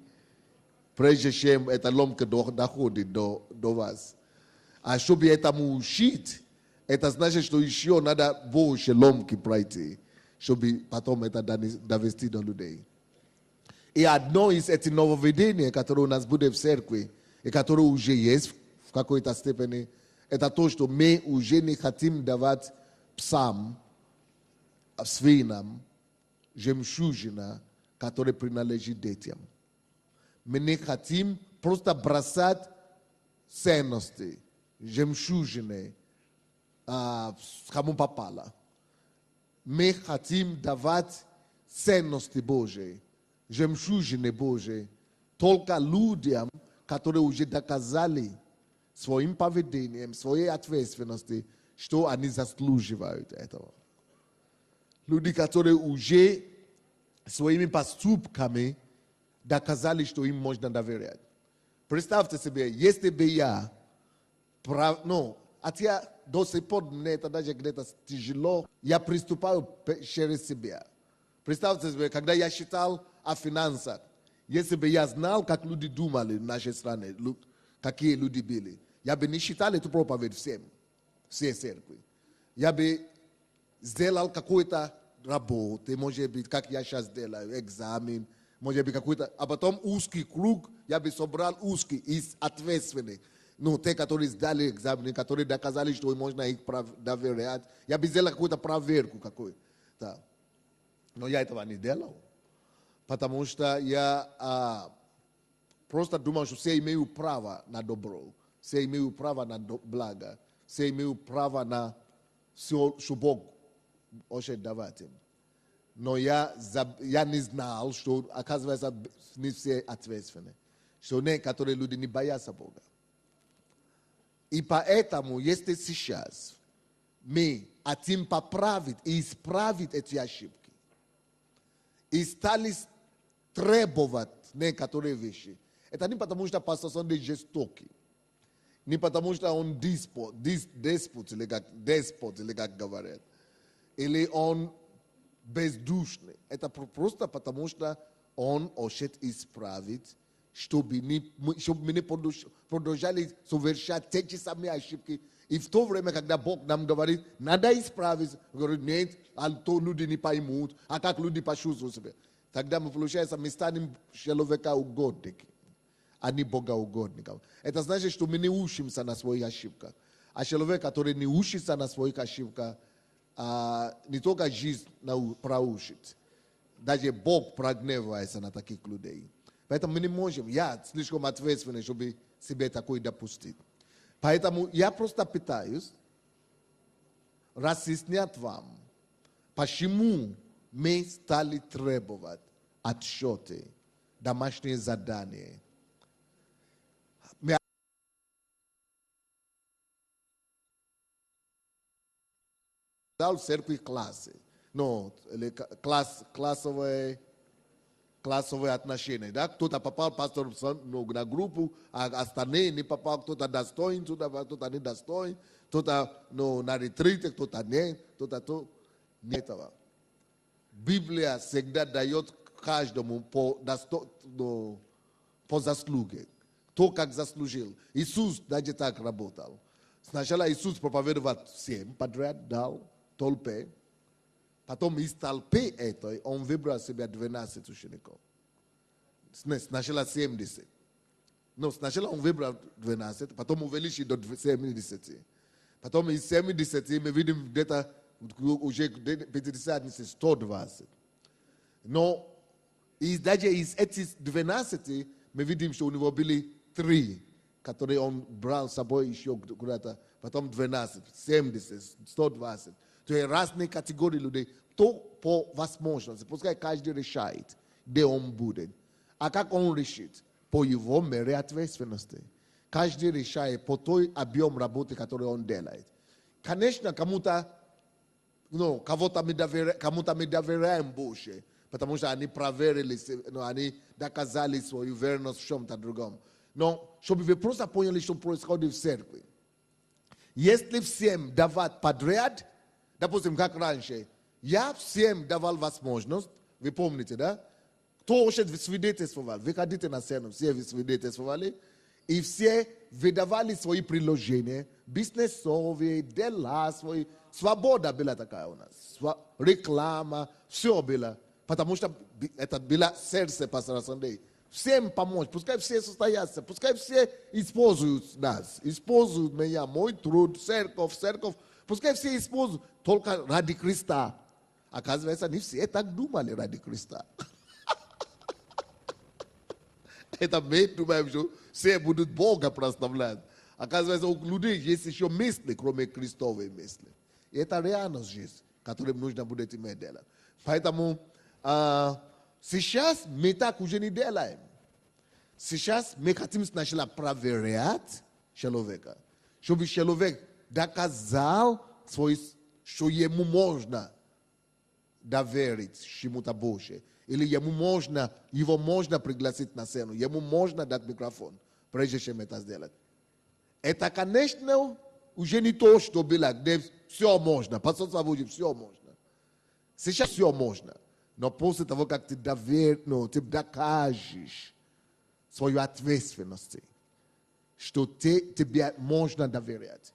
прежде чем эта ломка доходит до вас. А чтобы этому учить, это значит, что еще надо больше ломки пройти, чтобы потом это довести до людей. И одно из этих нововведений, которое у нас будет в церкви, и которое уже есть в какой-то степени, это то, что мы уже не хотим давать псам, свинам, жемчужина, которая принадлежит детям. Мы не хотим просто бросать ценности, жемчужины, кому попало. Мы хотим давать ценности Божьи Жемчужины Божьи, только людям, которые уже доказали своим поведением, своей ответственности, что они заслуживают этого. Люди, которые уже своими поступками доказали, что им можно доверять. Представьте себе, если бы я, хотя до сих пор мне это даже где-то тяжело, я приступаю через себя. Представьте себе, когда я считал о финансах, если бы я знал, как люди думали в нашей стране, какие люди были, я бы не считал эту проповедь всем, все церкви. Я бы сделал какую-то работу, может быть, как я сейчас делаю, экзамен, может быть, какой-то, а потом узкий круг, я бы собрал узкий из ответственных. Те, которые сдали экзамены, которые доказали, что можно их доверять, я бы сделал какую-то проверку какую-то. Но я этого не делал. Потому что я просто думал, что все имеют право на добро, все имеют право на благо, все имеют право на все, что Бог хочет давать им. Но я не знал, что, оказывается, не все ответственны. Что некоторые люди не боятся Бога. И поэтому, если сейчас мы хотим поправить и исправить эти ошибки, и стали требовать некоторые вещи, это не потому, что пастор Сандей жестокий, не потому, что он деспот, или как говорят, или он бездушный. Это просто потому, что он хочет исправить, чтобы мы не продолжали совершать те же самые ошибки. И в то время, когда Бог нам говорит, надо исправить, говорит, нет, а то люди не поймут, а как люди почувствуют себя. Тогда мы, получается, мы станем человека угодниками, а не Бога угодниками. Это значит, что мы не учимся на своих ошибках. А человек, который не учится на своих ошибках, не только жизнь проучит. Даже Бог прогневается на таких людей. Поэтому мы не можем, я слишком ответственный, чтобы себе такое допустить. Поэтому я просто пытаюсь разъяснять вам, почему мы стали требовать отчеты, домашние задания. Дал в церкви классы, классовые отношения, да? Кто-то попал, пастор, на группу, а остальные не попал, кто-то достоин, кто-то не достоин, кто-то на ретрите, кто-то нет, кто-то то. Нет этого. Библия всегда дает каждому по заслуге, кто как заслужил. Иисус даже так работал. Сначала Иисус проповедовал всем подряд, дал толпе. Потом из толпы этой он выбрал себе 12 учеников. Сначала 70. Но сначала он выбрал 12, потом увеличил до 70. Потом из 70 мы видим где-то уже 50, 120. Но даже из этих 12 мы видим, что у него были 3, которые он брал с собой еще куда-то. Потом 12, 70, 120. То есть разные категории людей. То по возможности. Пускай каждый решает, где он будет. А как он решит? По его мере ответственности. Каждый решает по той объем работы, который он делает. Конечно, кому-то мы доверяем больше, потому что они проверили, они доказали свою верность в чем-то другом. Но чтобы вы просто поняли, что происходит в церкви. Если всем давать подряд, допустим, как раньше, я всем давал возможность, вы помните, да? Кто хочет свидетельствовать, выходите на сцену, все свидетельствовали, и все выдавали свои приложения, бизнесовые, дела свои. Свобода была такая у нас, реклама, все было. Потому что это было сердце пастора Сандей. Всем помочь, пускай все состоятся, пускай все используют нас, используют меня, мой труд, церковь, пускай все используют только ради Христа. Оказывается, не все так думали ради Христа. Это мы думаем, что все будут Бога прославлять. Оказывается, у людей есть еще мысли, кроме Христовой мысли. И это реальность жизнь, которую нужно будет иметь делать. Поэтому сейчас мы так уже не делаем. Сейчас мы хотим сначала проверять человека, чтобы человек доказал, что ему можно доверить чему-то больше. Или его можно пригласить на сцену, ему можно дать микрофон, прежде чем это сделать. Это, конечно, уже не то, что было, где все можно. По сути, все можно. Сейчас все можно. Но после того, как ты докажешь свою ответственность, что тебе можно доверять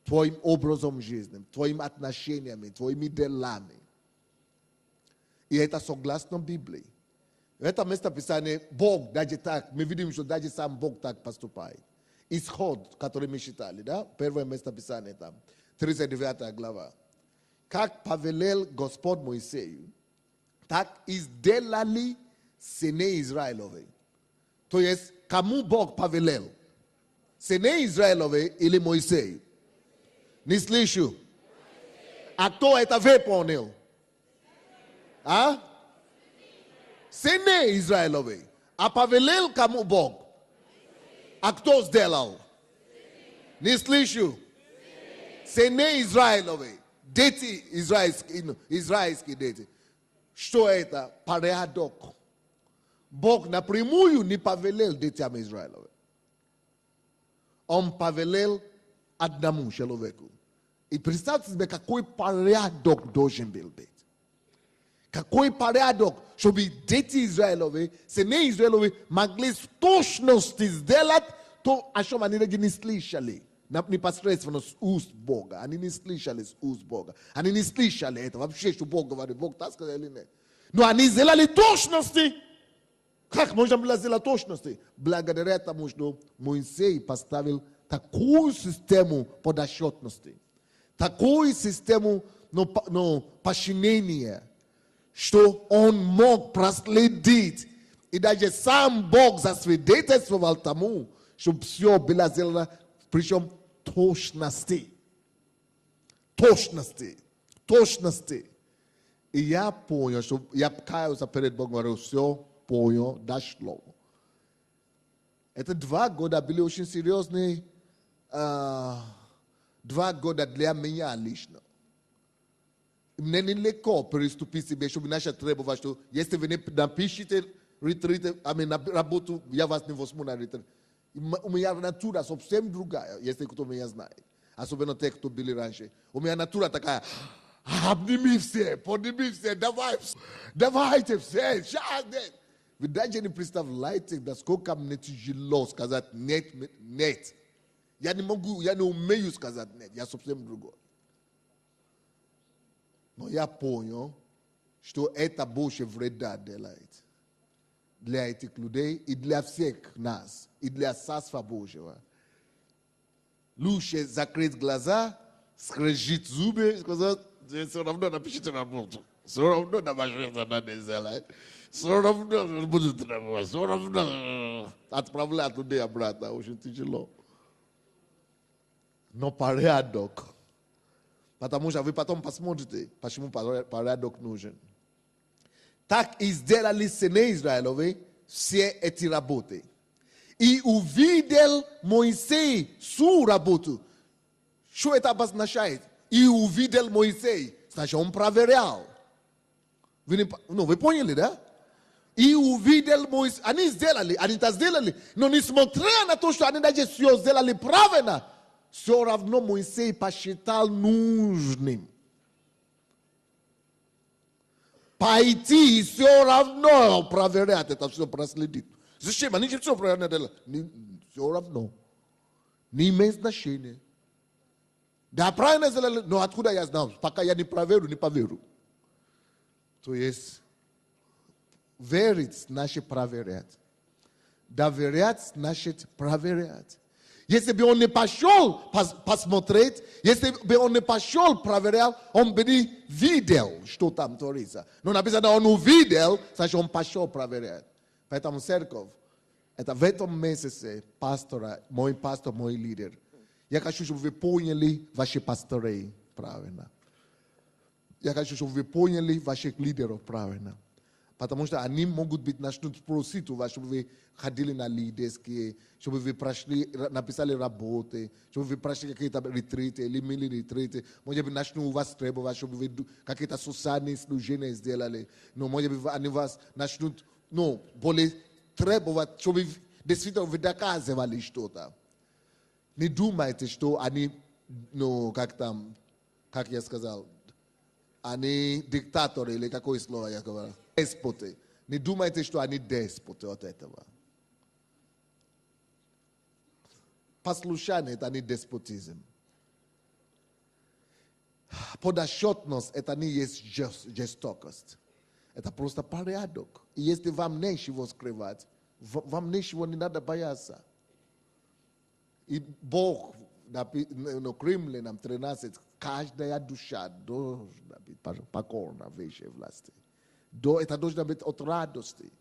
твоим образом жизни, твоим отношениями, твоими делами. И это согласно Библии. В этом местописании Бог даже так, мы видим, что даже сам Бог так поступает. Исход, который мы читали, да? Первое местописание там, 39 глава. Как повелел Господь Моисею, так и сделали сыны Израилевы. То есть, кому Бог повелел? Сыны Израилевы или Моисею? Не слышу. А кто это выполнил? А? Сыны Израилевы. А повелел кому Бог? А кто сделал? Не слышу. Сыны Израилевы. Дети израильские дети. Что это? Порядок. Бог напрямую не повелел детям Израилевым. Он повелел одному человеку. И представьте себе, какой порядок должен был быть. Какой порядок, чтобы дети Израилевы, сыны Израилевы могли с точностью сделать то, о чем они не слышали. Непосредственно с уст Бога. Они не слышали с уст Бога. Они не слышали это вообще, что Бог говорит. Бог так сказал или нет. Но они сделали точности. Как можно было сделать точности? Благодаря тому, что Моисей поставил такую систему подотчетности. Такую систему подчинения, что он мог проследить. И даже сам Бог засвидетельствовал тому, что все было сделано, причем точности. Точности. Точности. И я понял, что я каялся перед Богом, говорю, все понял, дошло. Это 2 года были очень серьезные, 2 года для меня лично. Мне нелегко переступить себе, чтобы начать требовать, что если вы не напишите ретрит, на работу, я вас не возьму на ретрит. У меня натура совсем другая, если кто меня знает. Особенно те, кто были раньше. У меня натура такая, обними все, подними все, давайте все, сейчас. Вы даже не представляете, насколько мне тяжело сказать нет, нет. Я не могу, я не умею сказать нет, я совсем другой. Но я понял, что это больше вреда делает. Для этих людей и для всех нас, и для Царства Божьего. Лучше закрыть глаза, скрежить зубы и сказать, все равно напишите работу. Все равно на машине надо сделать. Все равно будет требовать. Все равно отправлять людей обратно. Очень тяжело. Но порядок. Потому что вы потом посмотрите, почему порядок нужен. Так и сделали сыны Израилевы все эти работы. И увидел Моисей всю работу. Что это обозначает? И увидел Моисей. Значит, он проверял. Вы поняли, да? И увидел Моисей. Они это сделали. Но несмотря на то, что они даже все сделали правильно, все равно Моисей посчитал нужным пойти и все равно проверять это все, проследить. Зачем? Они же все правильно делали. Все равно. Не имеет значения. Да, правильно сделали, но откуда я знал? Пока я не проверю, не поверю. То есть, верить значит проверять. Доверять значит проверять. Если бы он не пошел посмотреть, если бы он не пошел проверял, он бы не видел, что там творится. Но написано, он увидел, значит, он пошел проверять. Поэтому церковь, это в этом месяце мой пастор, мой лидер. Я хочу, чтобы вы поняли ваши пасторы правильно. Я хочу, чтобы вы поняли ваших лидеров правильно. Потому что они могут быть начнут просить у вас, чтобы вы ходили на лидерские, чтобы вы прошли, написали работы, чтобы вы прошли какие-то ретриты или мини-ретриты. Может быть, начнут у вас требовать, чтобы вы какие-то социальные служения сделали. Но, может быть, они вас начнут, более требовать, чтобы действительно вы доказывали что-то. Не думайте, что они, как я сказал, они диктаторы, или какое слово я говорю? Деспоты. Не думайте, что они деспоты от этого. Послушание – это не деспотизм. Подотчетность – это не есть жестокость. Это просто порядок. И если вам нечего скрывать, вам ничего не надо бояться. И Бог на Римлянам 13, каждая душа должна быть покорна Высшей власти. Это должно быть от радости.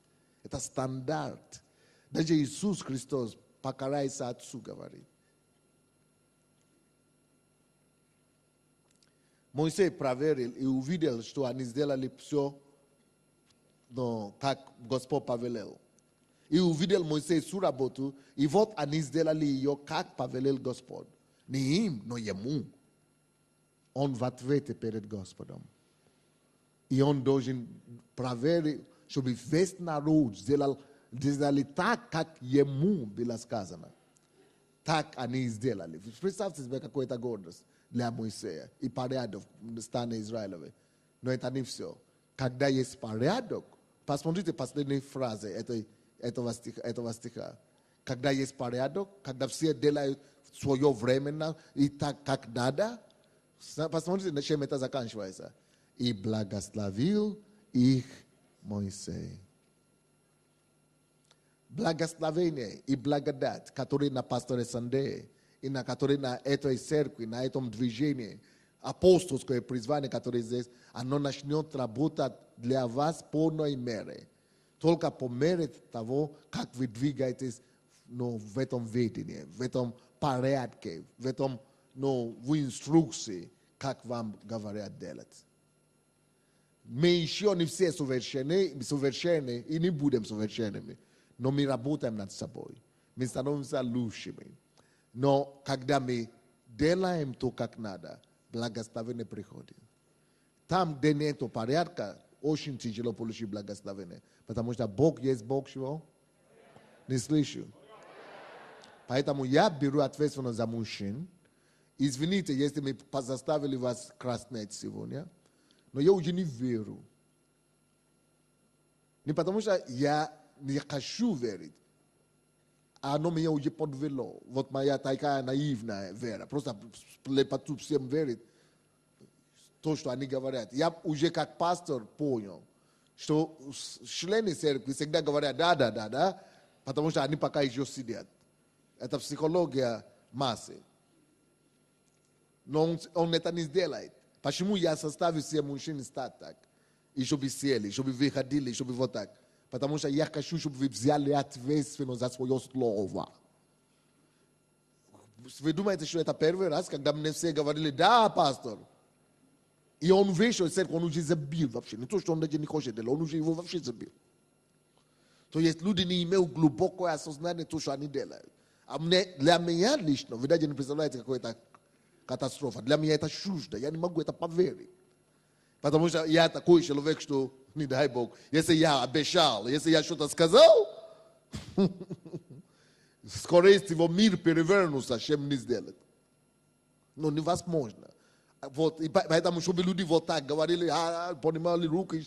Это стандарт. Даже Иисус Христос покоряется Отцу, говорит. Моисей проверил и увидел, что они сделали все, как Господь повелел. И увидел Моисей всю работу, и вот они сделали ее, как повелел Господь. Не им, но ему. Он в ответе перед Господом. И он должен проверить, чтобы весь народ сделали так, как ему было сказано. Так они сделали. Представьте себе какую-то гордость для Моисея и порядок в стране Израилевой. Но это не все. Когда есть порядок, посмотрите последние фразы этого стиха. Когда есть порядок, когда все делают свое временно и так, как надо, посмотрите, на чем это заканчивается. И благословил их Моисей. Благословение и благодать, которые на пасторе Сандее, и которые на этой церкви, на этом движении, апостольское призвание, которое здесь, оно начнет работать для вас в полной мере. Только по мере того, как вы двигаетесь в этом видении, в этом порядке, в этом в инструкции, как вам говорят делать. Мы еще не все совершенны и не будем совершенными, но мы работаем над собой. Мы становимся лучшими. Но когда мы делаем то, как надо, благословение приходит. Там, где нет порядка, очень тяжело получить благословение. Потому что Бог есть Бог чего? Не слышу. Поэтому я беру ответственность за мужчин. Извините, если мы заставили вас краснеть сегодня, но я уже не верю. Не потому что я не хочу верить, а оно меня уже подвело. Вот моя такая наивная вера. Просто слепоту всем верит то, что они говорят. Я уже как пастор понял, что члены церкви всегда говорят да, потому что они пока еще сидят. Это психология массы. Но он это не сделает. Почему я составил все мужчин стать так? И чтобы сели, чтобы выходили, чтобы вот так. Потому что я хочу, чтобы вы взяли ответственность за свое слово. Вы думаете, что это первый раз, когда мне все говорили, да, пастор. И он вышел, он уже забил вообще. Не то, что он даже не хочет делать, он уже его вообще забил. То есть люди не имеют глубокое осознание того, что они делают. А для меня лично, вы даже не представляете, какая это катастрофа. Для меня это чуждо, я не могу это поверить. Потому что я такой человек, что, не дай Бог, если я обещал, если я что-то сказал, скорее всего мир перевернулся, чем не сделать. Но невозможно. Вот, и поэтому, чтобы люди вот так говорили, поднимали руки,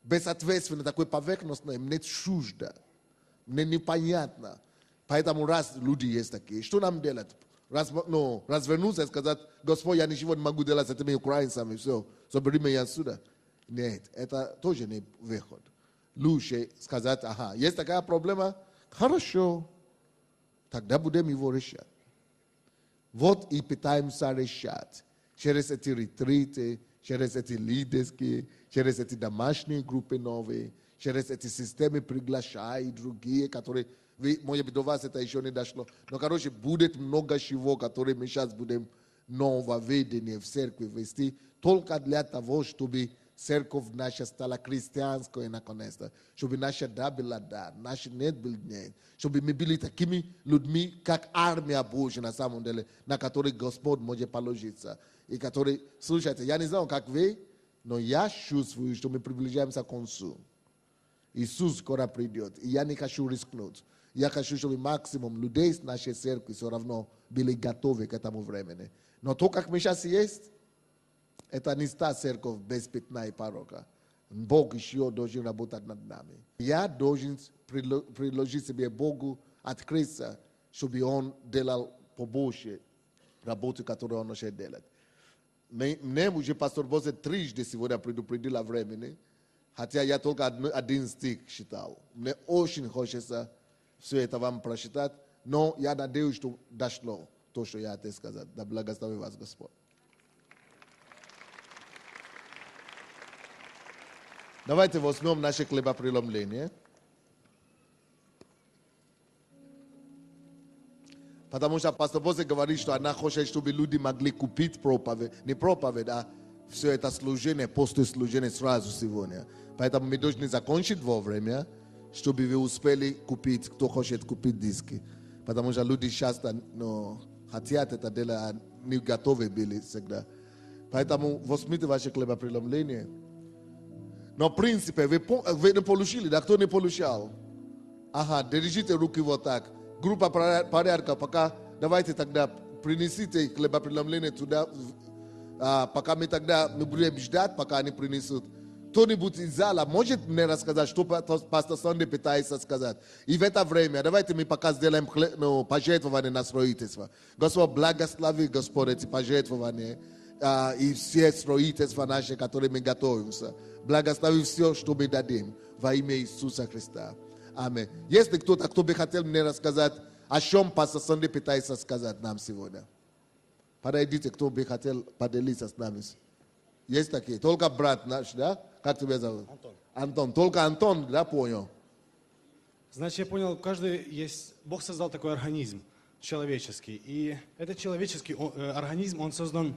безответственно, такой поверхностный, мне чуждо, мне непонятно. Поэтому раз люди есть такие, что нам делать? Развернуться и сказать, Господь, я ничего не могу делать с этими украинцами, все, собери меня сюда. Нет, это тоже не выход. Лучше сказать, есть такая проблема, хорошо, тогда будем его решать. Вот и пытаемся решать. Через эти ретриты, через эти лидерские, через эти домашние группы новые, через эти системы приглашай другие, которые... может быть, до вас это еще не дошло. Но, короче, будет много чего, которые мы сейчас будем нововведение в церкви вести, только для того, чтобы церковь наша стала христианской наконец-то, чтобы наша да была да, наша нет был нет, чтобы мы были такими людьми, как армия Божья на самом деле, на которой Господь может положиться. И который, слушайте, я не знаю, как вы, но я чувствую, что мы приближаемся к концу. Иисус скоро придет, и я не хочу рискнуть. Я хочу, чтобы максимум людей с нашей церкви все равно были готовы к этому времени. Но то, как мы сейчас есть, это не та церковь без пятна и порока. Бог еще должен работать над нами. Я должен предложить себе Богу открыться, чтобы Он делал побольше работы, которую Он уже делает. Мне уже пастор Бозе трижды сегодня предупредил о времени, хотя я только один стих читал. Мне очень хочется все это вам прочитать, но я надеюсь, что дошло то, что я хотел сказать. Да благослови вас Господь. Давайте возьмем наше хлебопреломление. Потому что пастор Бозе говорит, что она хочет, чтобы люди могли купить проповедь, не проповедь, а все это служение, после служения сразу сегодня. Поэтому мы должны закончить вовремя, чтобы вы успели купить, кто хочет купить диски. Потому что люди часто хотят это делать, а не готовы были всегда. Поэтому возьмите ваше хлебопреломление. Но в принципе, вы не получили, да кто не получал? Ага, держите руки вот так. Группа порядка, пока давайте тогда принесите хлебопреломление туда, пока мы будем ждать, пока они принесут. Кто-нибудь из зала может мне рассказать, что пастор Санди пытается сказать? И в это время давайте мы пока сделаем пожертвование на строительство. Господь благослови, Господь, эти пожертвования и все строительства наши, которые мы готовимся. Благослови все, что мы дадим во имя Иисуса Христа. Аминь. Если кто-то, кто бы хотел мне рассказать, о чем пастор Санди пытается сказать нам сегодня. Подойдите, кто бы хотел поделиться с нами. Есть такие. Только брат наш, да? Как тебя зовут? Антон. Антон. Только Антон, да, понял? Значит, я понял, каждый есть... Бог создал такой организм человеческий. И этот человеческий организм, он создан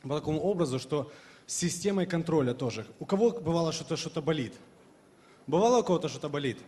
по такому образу, что с системой контроля тоже. У кого бывало что-то болит? Бывало у кого-то что-то болит?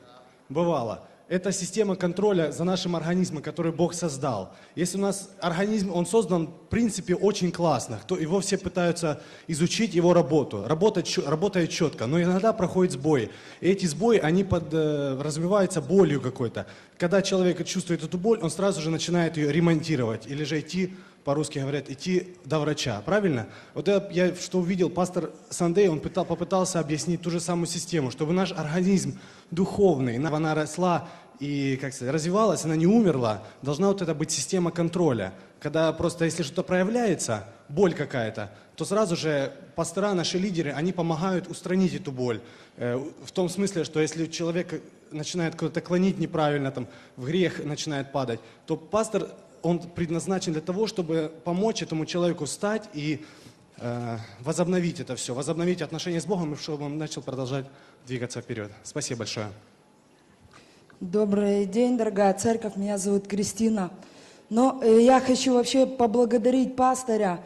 Бывало. Это система контроля за нашим организмом, который Бог создал. Если у нас организм, он создан, в принципе, очень классно, то его все пытаются изучить его работу. Работает четко, но иногда проходят сбои. И эти сбои, они развиваются болью какой-то. Когда человек чувствует эту боль, он сразу же начинает ее ремонтировать. Или же идти, по-русски говорят, идти до врача. Правильно? Вот я что увидел, пастор Сандей, он попытался объяснить ту же самую систему, чтобы наш организм духовный, она росла и, как сказать, развивалась, она не умерла, должна вот это быть система контроля. Когда просто, если что-то проявляется, боль какая-то, то сразу же пастора, наши лидеры, они помогают устранить эту боль. В том смысле, что если человек начинает куда-то клонить неправильно, там, в грех начинает падать, то пастор, он предназначен для того, чтобы помочь этому человеку встать и возобновить это все, возобновить отношения с Богом, и чтобы он начал продолжать двигаться вперед. Спасибо большое. Добрый день, дорогая церковь, меня зовут Кристина. Но я хочу вообще поблагодарить пастыря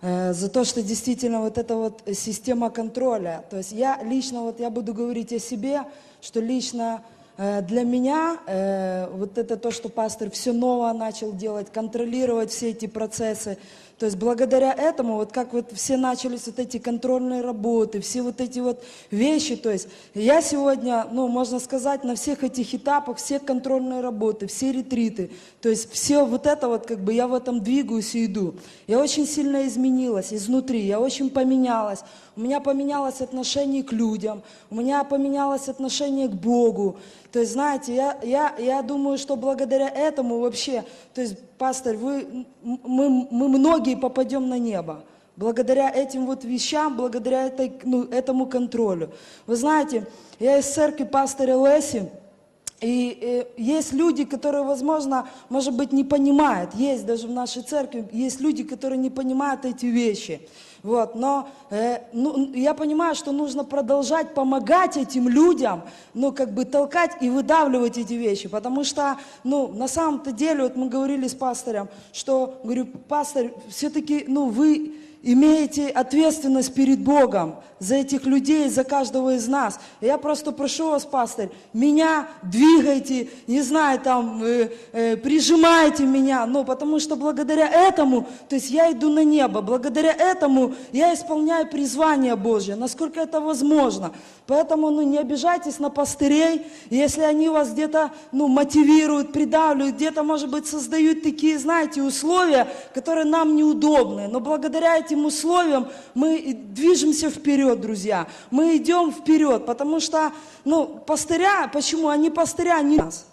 за то, что действительно вот эта вот система контроля. То есть я лично, я буду говорить о себе, что лично для меня вот это то, что пастор все новое начал делать, контролировать все эти процессы. То есть благодаря этому, вот как вот все начались вот эти контрольные работы, все вот эти вот вещи, то есть я сегодня, можно сказать, на всех этих этапах, все контрольные работы, все ретриты, то есть все вот это вот, как бы я в этом двигаюсь и иду. Я очень сильно изменилась изнутри, я очень поменялась. У меня поменялось отношение к людям, у меня поменялось отношение к Богу. То есть, знаете, я думаю, что благодаря этому вообще, то есть, пастор, мы многие попадем на небо. Благодаря этим вот вещам, благодаря этому контролю. Вы знаете, я из церкви пастыря Леси, и есть люди, которые, возможно, может быть, не понимают. Есть даже в нашей церкви, есть люди, которые не понимают эти вещи. Вот, но я понимаю, что нужно продолжать помогать этим людям, толкать и выдавливать эти вещи. Потому что, на самом-то деле, вот мы говорили с пастором, что, говорю, пастор, все-таки, имеете ответственность перед Богом за этих людей, за каждого из нас. И я просто прошу вас, пастырь, меня двигайте, не знаю, там, прижимайте меня, но потому что благодаря этому, то есть я иду на небо, благодаря этому я исполняю призвание Божье, насколько это возможно. Поэтому, не обижайтесь на пастырей, если они вас где-то, мотивируют, придавливают, где-то, может быть, создают такие, знаете, условия, которые нам неудобны. Но благодаря этим условиям мы движемся вперед, друзья. Мы идем вперед, потому что, пастыря, почему? Они пастыря, не нас.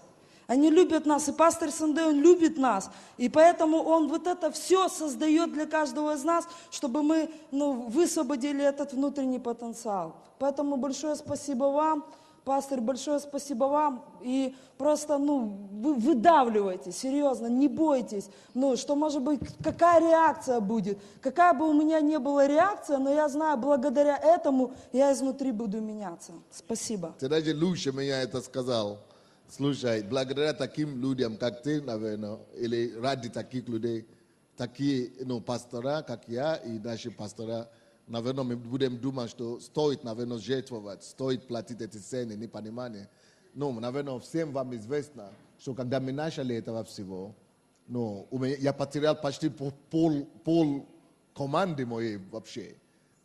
Они любят нас, и пастор Сандей, он любит нас. И поэтому он вот это все создает для каждого из нас, чтобы мы высвободили этот внутренний потенциал. Поэтому большое спасибо вам, пастор, большое спасибо вам. И просто, вы выдавливаете, серьезно, не бойтесь. Что может быть, какая реакция будет. Какая бы у меня ни была реакция, но я знаю, благодаря этому я изнутри буду меняться. Спасибо. Ты даже лучше меня это сказал. Слушай, благодаря таким людям, как ты, наверное, или ради таких людей, такие пастора, как я и наши пастора, наверное, мы будем думать, что стоит, наверное, жертвовать, стоит платить эти цены, непонимание. Наверное, всем вам известно, что когда мы начали этого всего, я потерял почти пол команды моей вообще.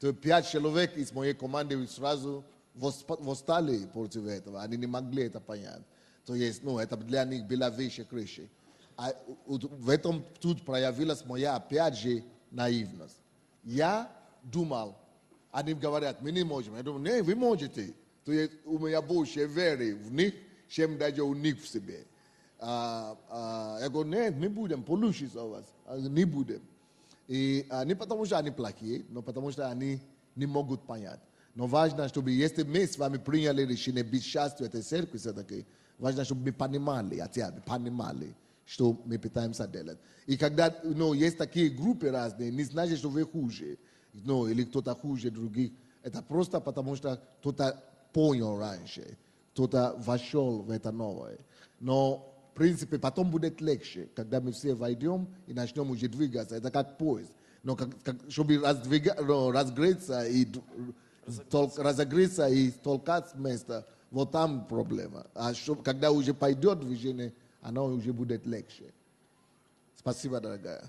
То 5 человек из моей команды сразу восстали против этого, они не могли это понять. То есть, это для них была выше крыши. А в этом тут проявилась моя, опять же, наивность. Я думал, они говорят, мы не можем. Я думаю, нет, вы можете. То есть, у меня больше веры в них, чем даже у них в себе. Я говорю, нет, мы будем, получится у вас. Не будем. И не потому, что они плохие, но потому, что они не могут понять. Но важно, чтобы, если мы с вами приняли решение быть частью этой церкви, все-таки, важно, чтобы мы понимали, что мы пытаемся делать. И когда есть такие группы разные, не значит, что вы хуже, или кто-то хуже других. Это просто потому, что кто-то понял раньше, кто-то вошел в это новое. Но, в принципе, потом будет легче, когда мы все войдем и начнем уже двигаться. Это как поезд. Но чтобы разогреться и толкать с места, вот там проблема. А когда уже пойдет движение, оно уже будет легче. Спасибо, дорогая.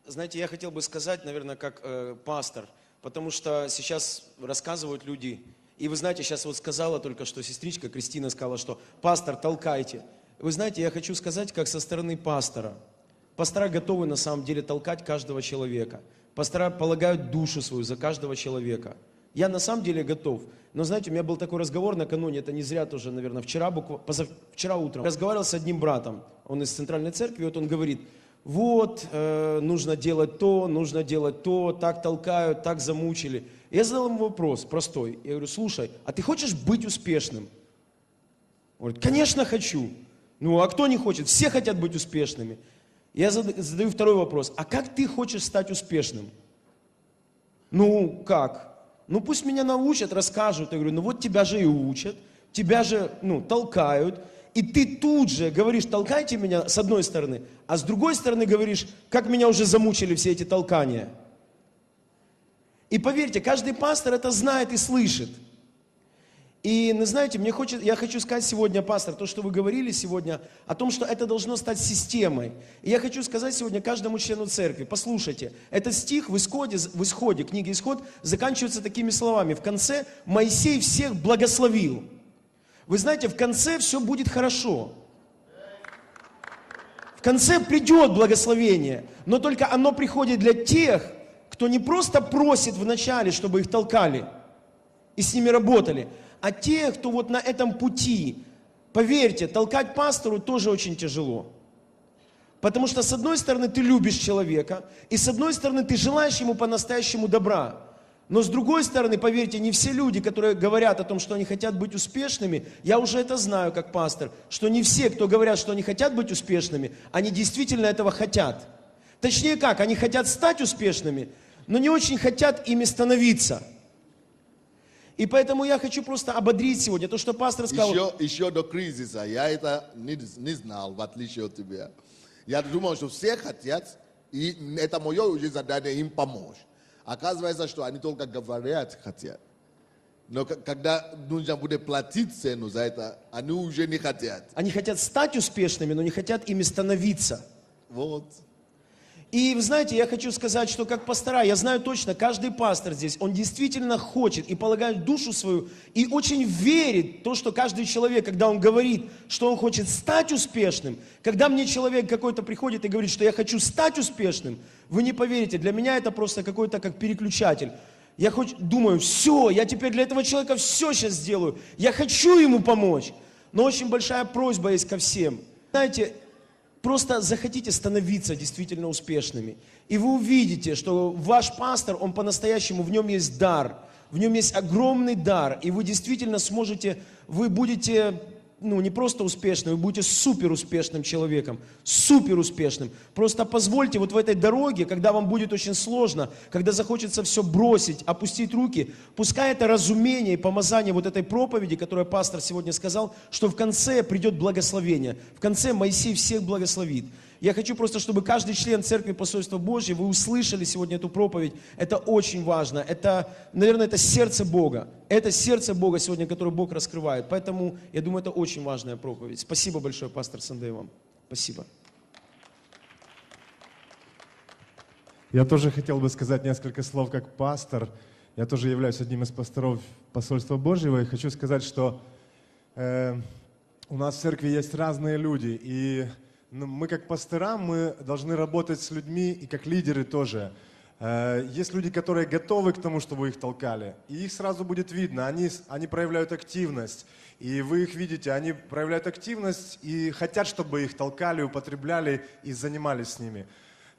Знаете, я хотел бы сказать, наверное, как пастор, потому что сейчас рассказывают люди, и вы знаете, сейчас вот сказала только что сестричка Кристина сказала, что пастор, толкайте. Вы знаете, я хочу сказать, как со стороны пастора. Пастора готовы на самом деле толкать каждого человека. Пастора полагают душу свою за каждого человека. Я на самом деле готов. Но знаете, у меня был такой разговор накануне, это не зря тоже, наверное, вчера утром. Разговаривал с одним братом, он из центральной церкви, вот он говорит, нужно делать то, так толкают, так замучили. Я задал ему вопрос простой, я говорю, слушай, а ты хочешь быть успешным? Он говорит, конечно хочу. А кто не хочет? Все хотят быть успешными. Я задаю второй вопрос, а как ты хочешь стать успешным? Как? Пусть меня научат, расскажут. Я говорю, вот тебя же и учат, тебя же, толкают. И ты тут же говоришь, толкайте меня с одной стороны, а с другой стороны говоришь, как меня уже замучили все эти толкания. И поверьте, каждый пастор это знает и слышит. И, знаете, я хочу сказать сегодня, пастор, то, что вы говорили сегодня, о том, что это должно стать системой. И я хочу сказать сегодня каждому члену церкви, послушайте, этот стих в исходе, книги Исход, заканчивается такими словами. В конце Моисей всех благословил. Вы знаете, в конце все будет хорошо. В конце придет благословение, но только оно приходит для тех, кто не просто просит вначале, чтобы их толкали и с ними работали, а те, кто вот на этом пути, поверьте, толкать пастору тоже очень тяжело. Потому что с одной стороны ты любишь человека, и с одной стороны ты желаешь ему по-настоящему добра. Но с другой стороны, поверьте, не все люди, которые говорят о том, что они хотят быть успешными, я уже это знаю как пастор, что не все, кто говорят, что они хотят быть успешными, они действительно этого хотят. Точнее как, они хотят стать успешными, но не очень хотят ими становиться. И поэтому я хочу просто ободрить сегодня то, что пастор сказал. Еще до кризиса я это не знал, в отличие от тебя. Я думал, что все хотят И это мое уже задание им помочь. Оказывается, что они только говорят хотят. Но когда нужно будет платить цену за это, они уже не хотят. Они хотят стать успешными, но не хотят ими становиться. Вот. И вы знаете, я хочу сказать, что как пастора, я знаю точно, каждый пастор здесь, он действительно хочет и полагает душу свою, и очень верит в то, что каждый человек, когда он говорит, что он хочет стать успешным, когда мне человек какой-то приходит и говорит, что я хочу стать успешным, вы не поверите, для меня это просто какой-то как переключатель. Я хоть думаю, все, я теперь для этого человека все сейчас сделаю, я хочу ему помочь. Но очень большая просьба есть ко всем. Знаете, просто захотите становиться действительно успешными. И вы увидите, что ваш пастор, он по-настоящему, в нем есть дар. В нем есть огромный дар. И вы действительно сможете, вы будете, не просто успешным, вы будете супер успешным человеком. Супер успешным. Просто позвольте вот в этой дороге, когда вам будет очень сложно, когда захочется все бросить, опустить руки, пускай это разумение и помазание вот этой проповеди, которую пастор сегодня сказал, что в конце придет благословение. В конце Моисей всех благословит. Я хочу просто, чтобы каждый член Церкви Посольства Божьего, вы услышали сегодня эту проповедь. Это очень важно. Это, наверное, это сердце Бога. Это сердце Бога сегодня, которое Бог раскрывает. Поэтому, я думаю, это очень важная проповедь. Спасибо большое, пастор Сандей, вам. Спасибо. Я тоже хотел бы сказать несколько слов как пастор. Я тоже являюсь одним из пасторов Посольства Божьего. И хочу сказать, что у нас в церкви есть разные люди. И мы как пастора, мы должны работать с людьми и как лидеры тоже. Есть люди, которые готовы к тому, чтобы их толкали. И их сразу будет видно. Они проявляют активность. И вы их видите, они проявляют активность и хотят, чтобы их толкали, употребляли и занимались с ними.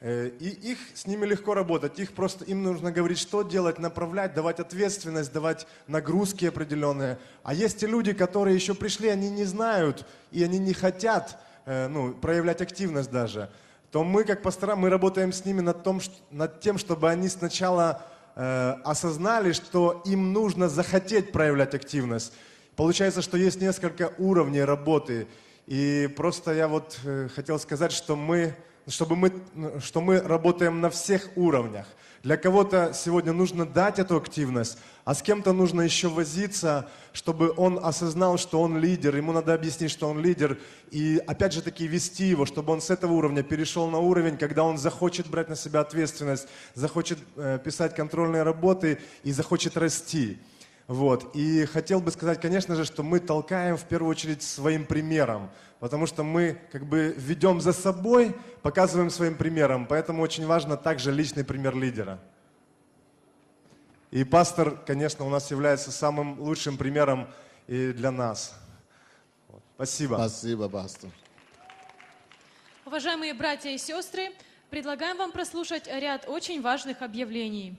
И с ними легко работать. Им нужно говорить, что делать, направлять, давать ответственность, давать нагрузки определенные. А есть и люди, которые еще пришли, они не знают и они не хотят проявлять активность даже, то мы, как пастора, мы работаем с ними над тем, чтобы они сначала осознали, что им нужно захотеть проявлять активность. Получается, что есть несколько уровней работы. И просто я хотел сказать, что мы работаем на всех уровнях. Для кого-то сегодня нужно дать эту активность, а с кем-то нужно еще возиться, чтобы он осознал, что он лидер. Ему надо объяснить, что он лидер. И опять же таки вести его, чтобы он с этого уровня перешел на уровень, когда он захочет брать на себя ответственность, захочет писать контрольные работы и захочет расти. И хотел бы сказать, конечно же, что мы толкаем в первую очередь своим примером, потому что мы ведем за собой, показываем своим примером, поэтому очень важно также личный пример лидера. И пастор, конечно, у нас является самым лучшим примером и для нас. Спасибо. Спасибо, пастор. Уважаемые братья и сестры, предлагаем вам прослушать ряд очень важных объявлений.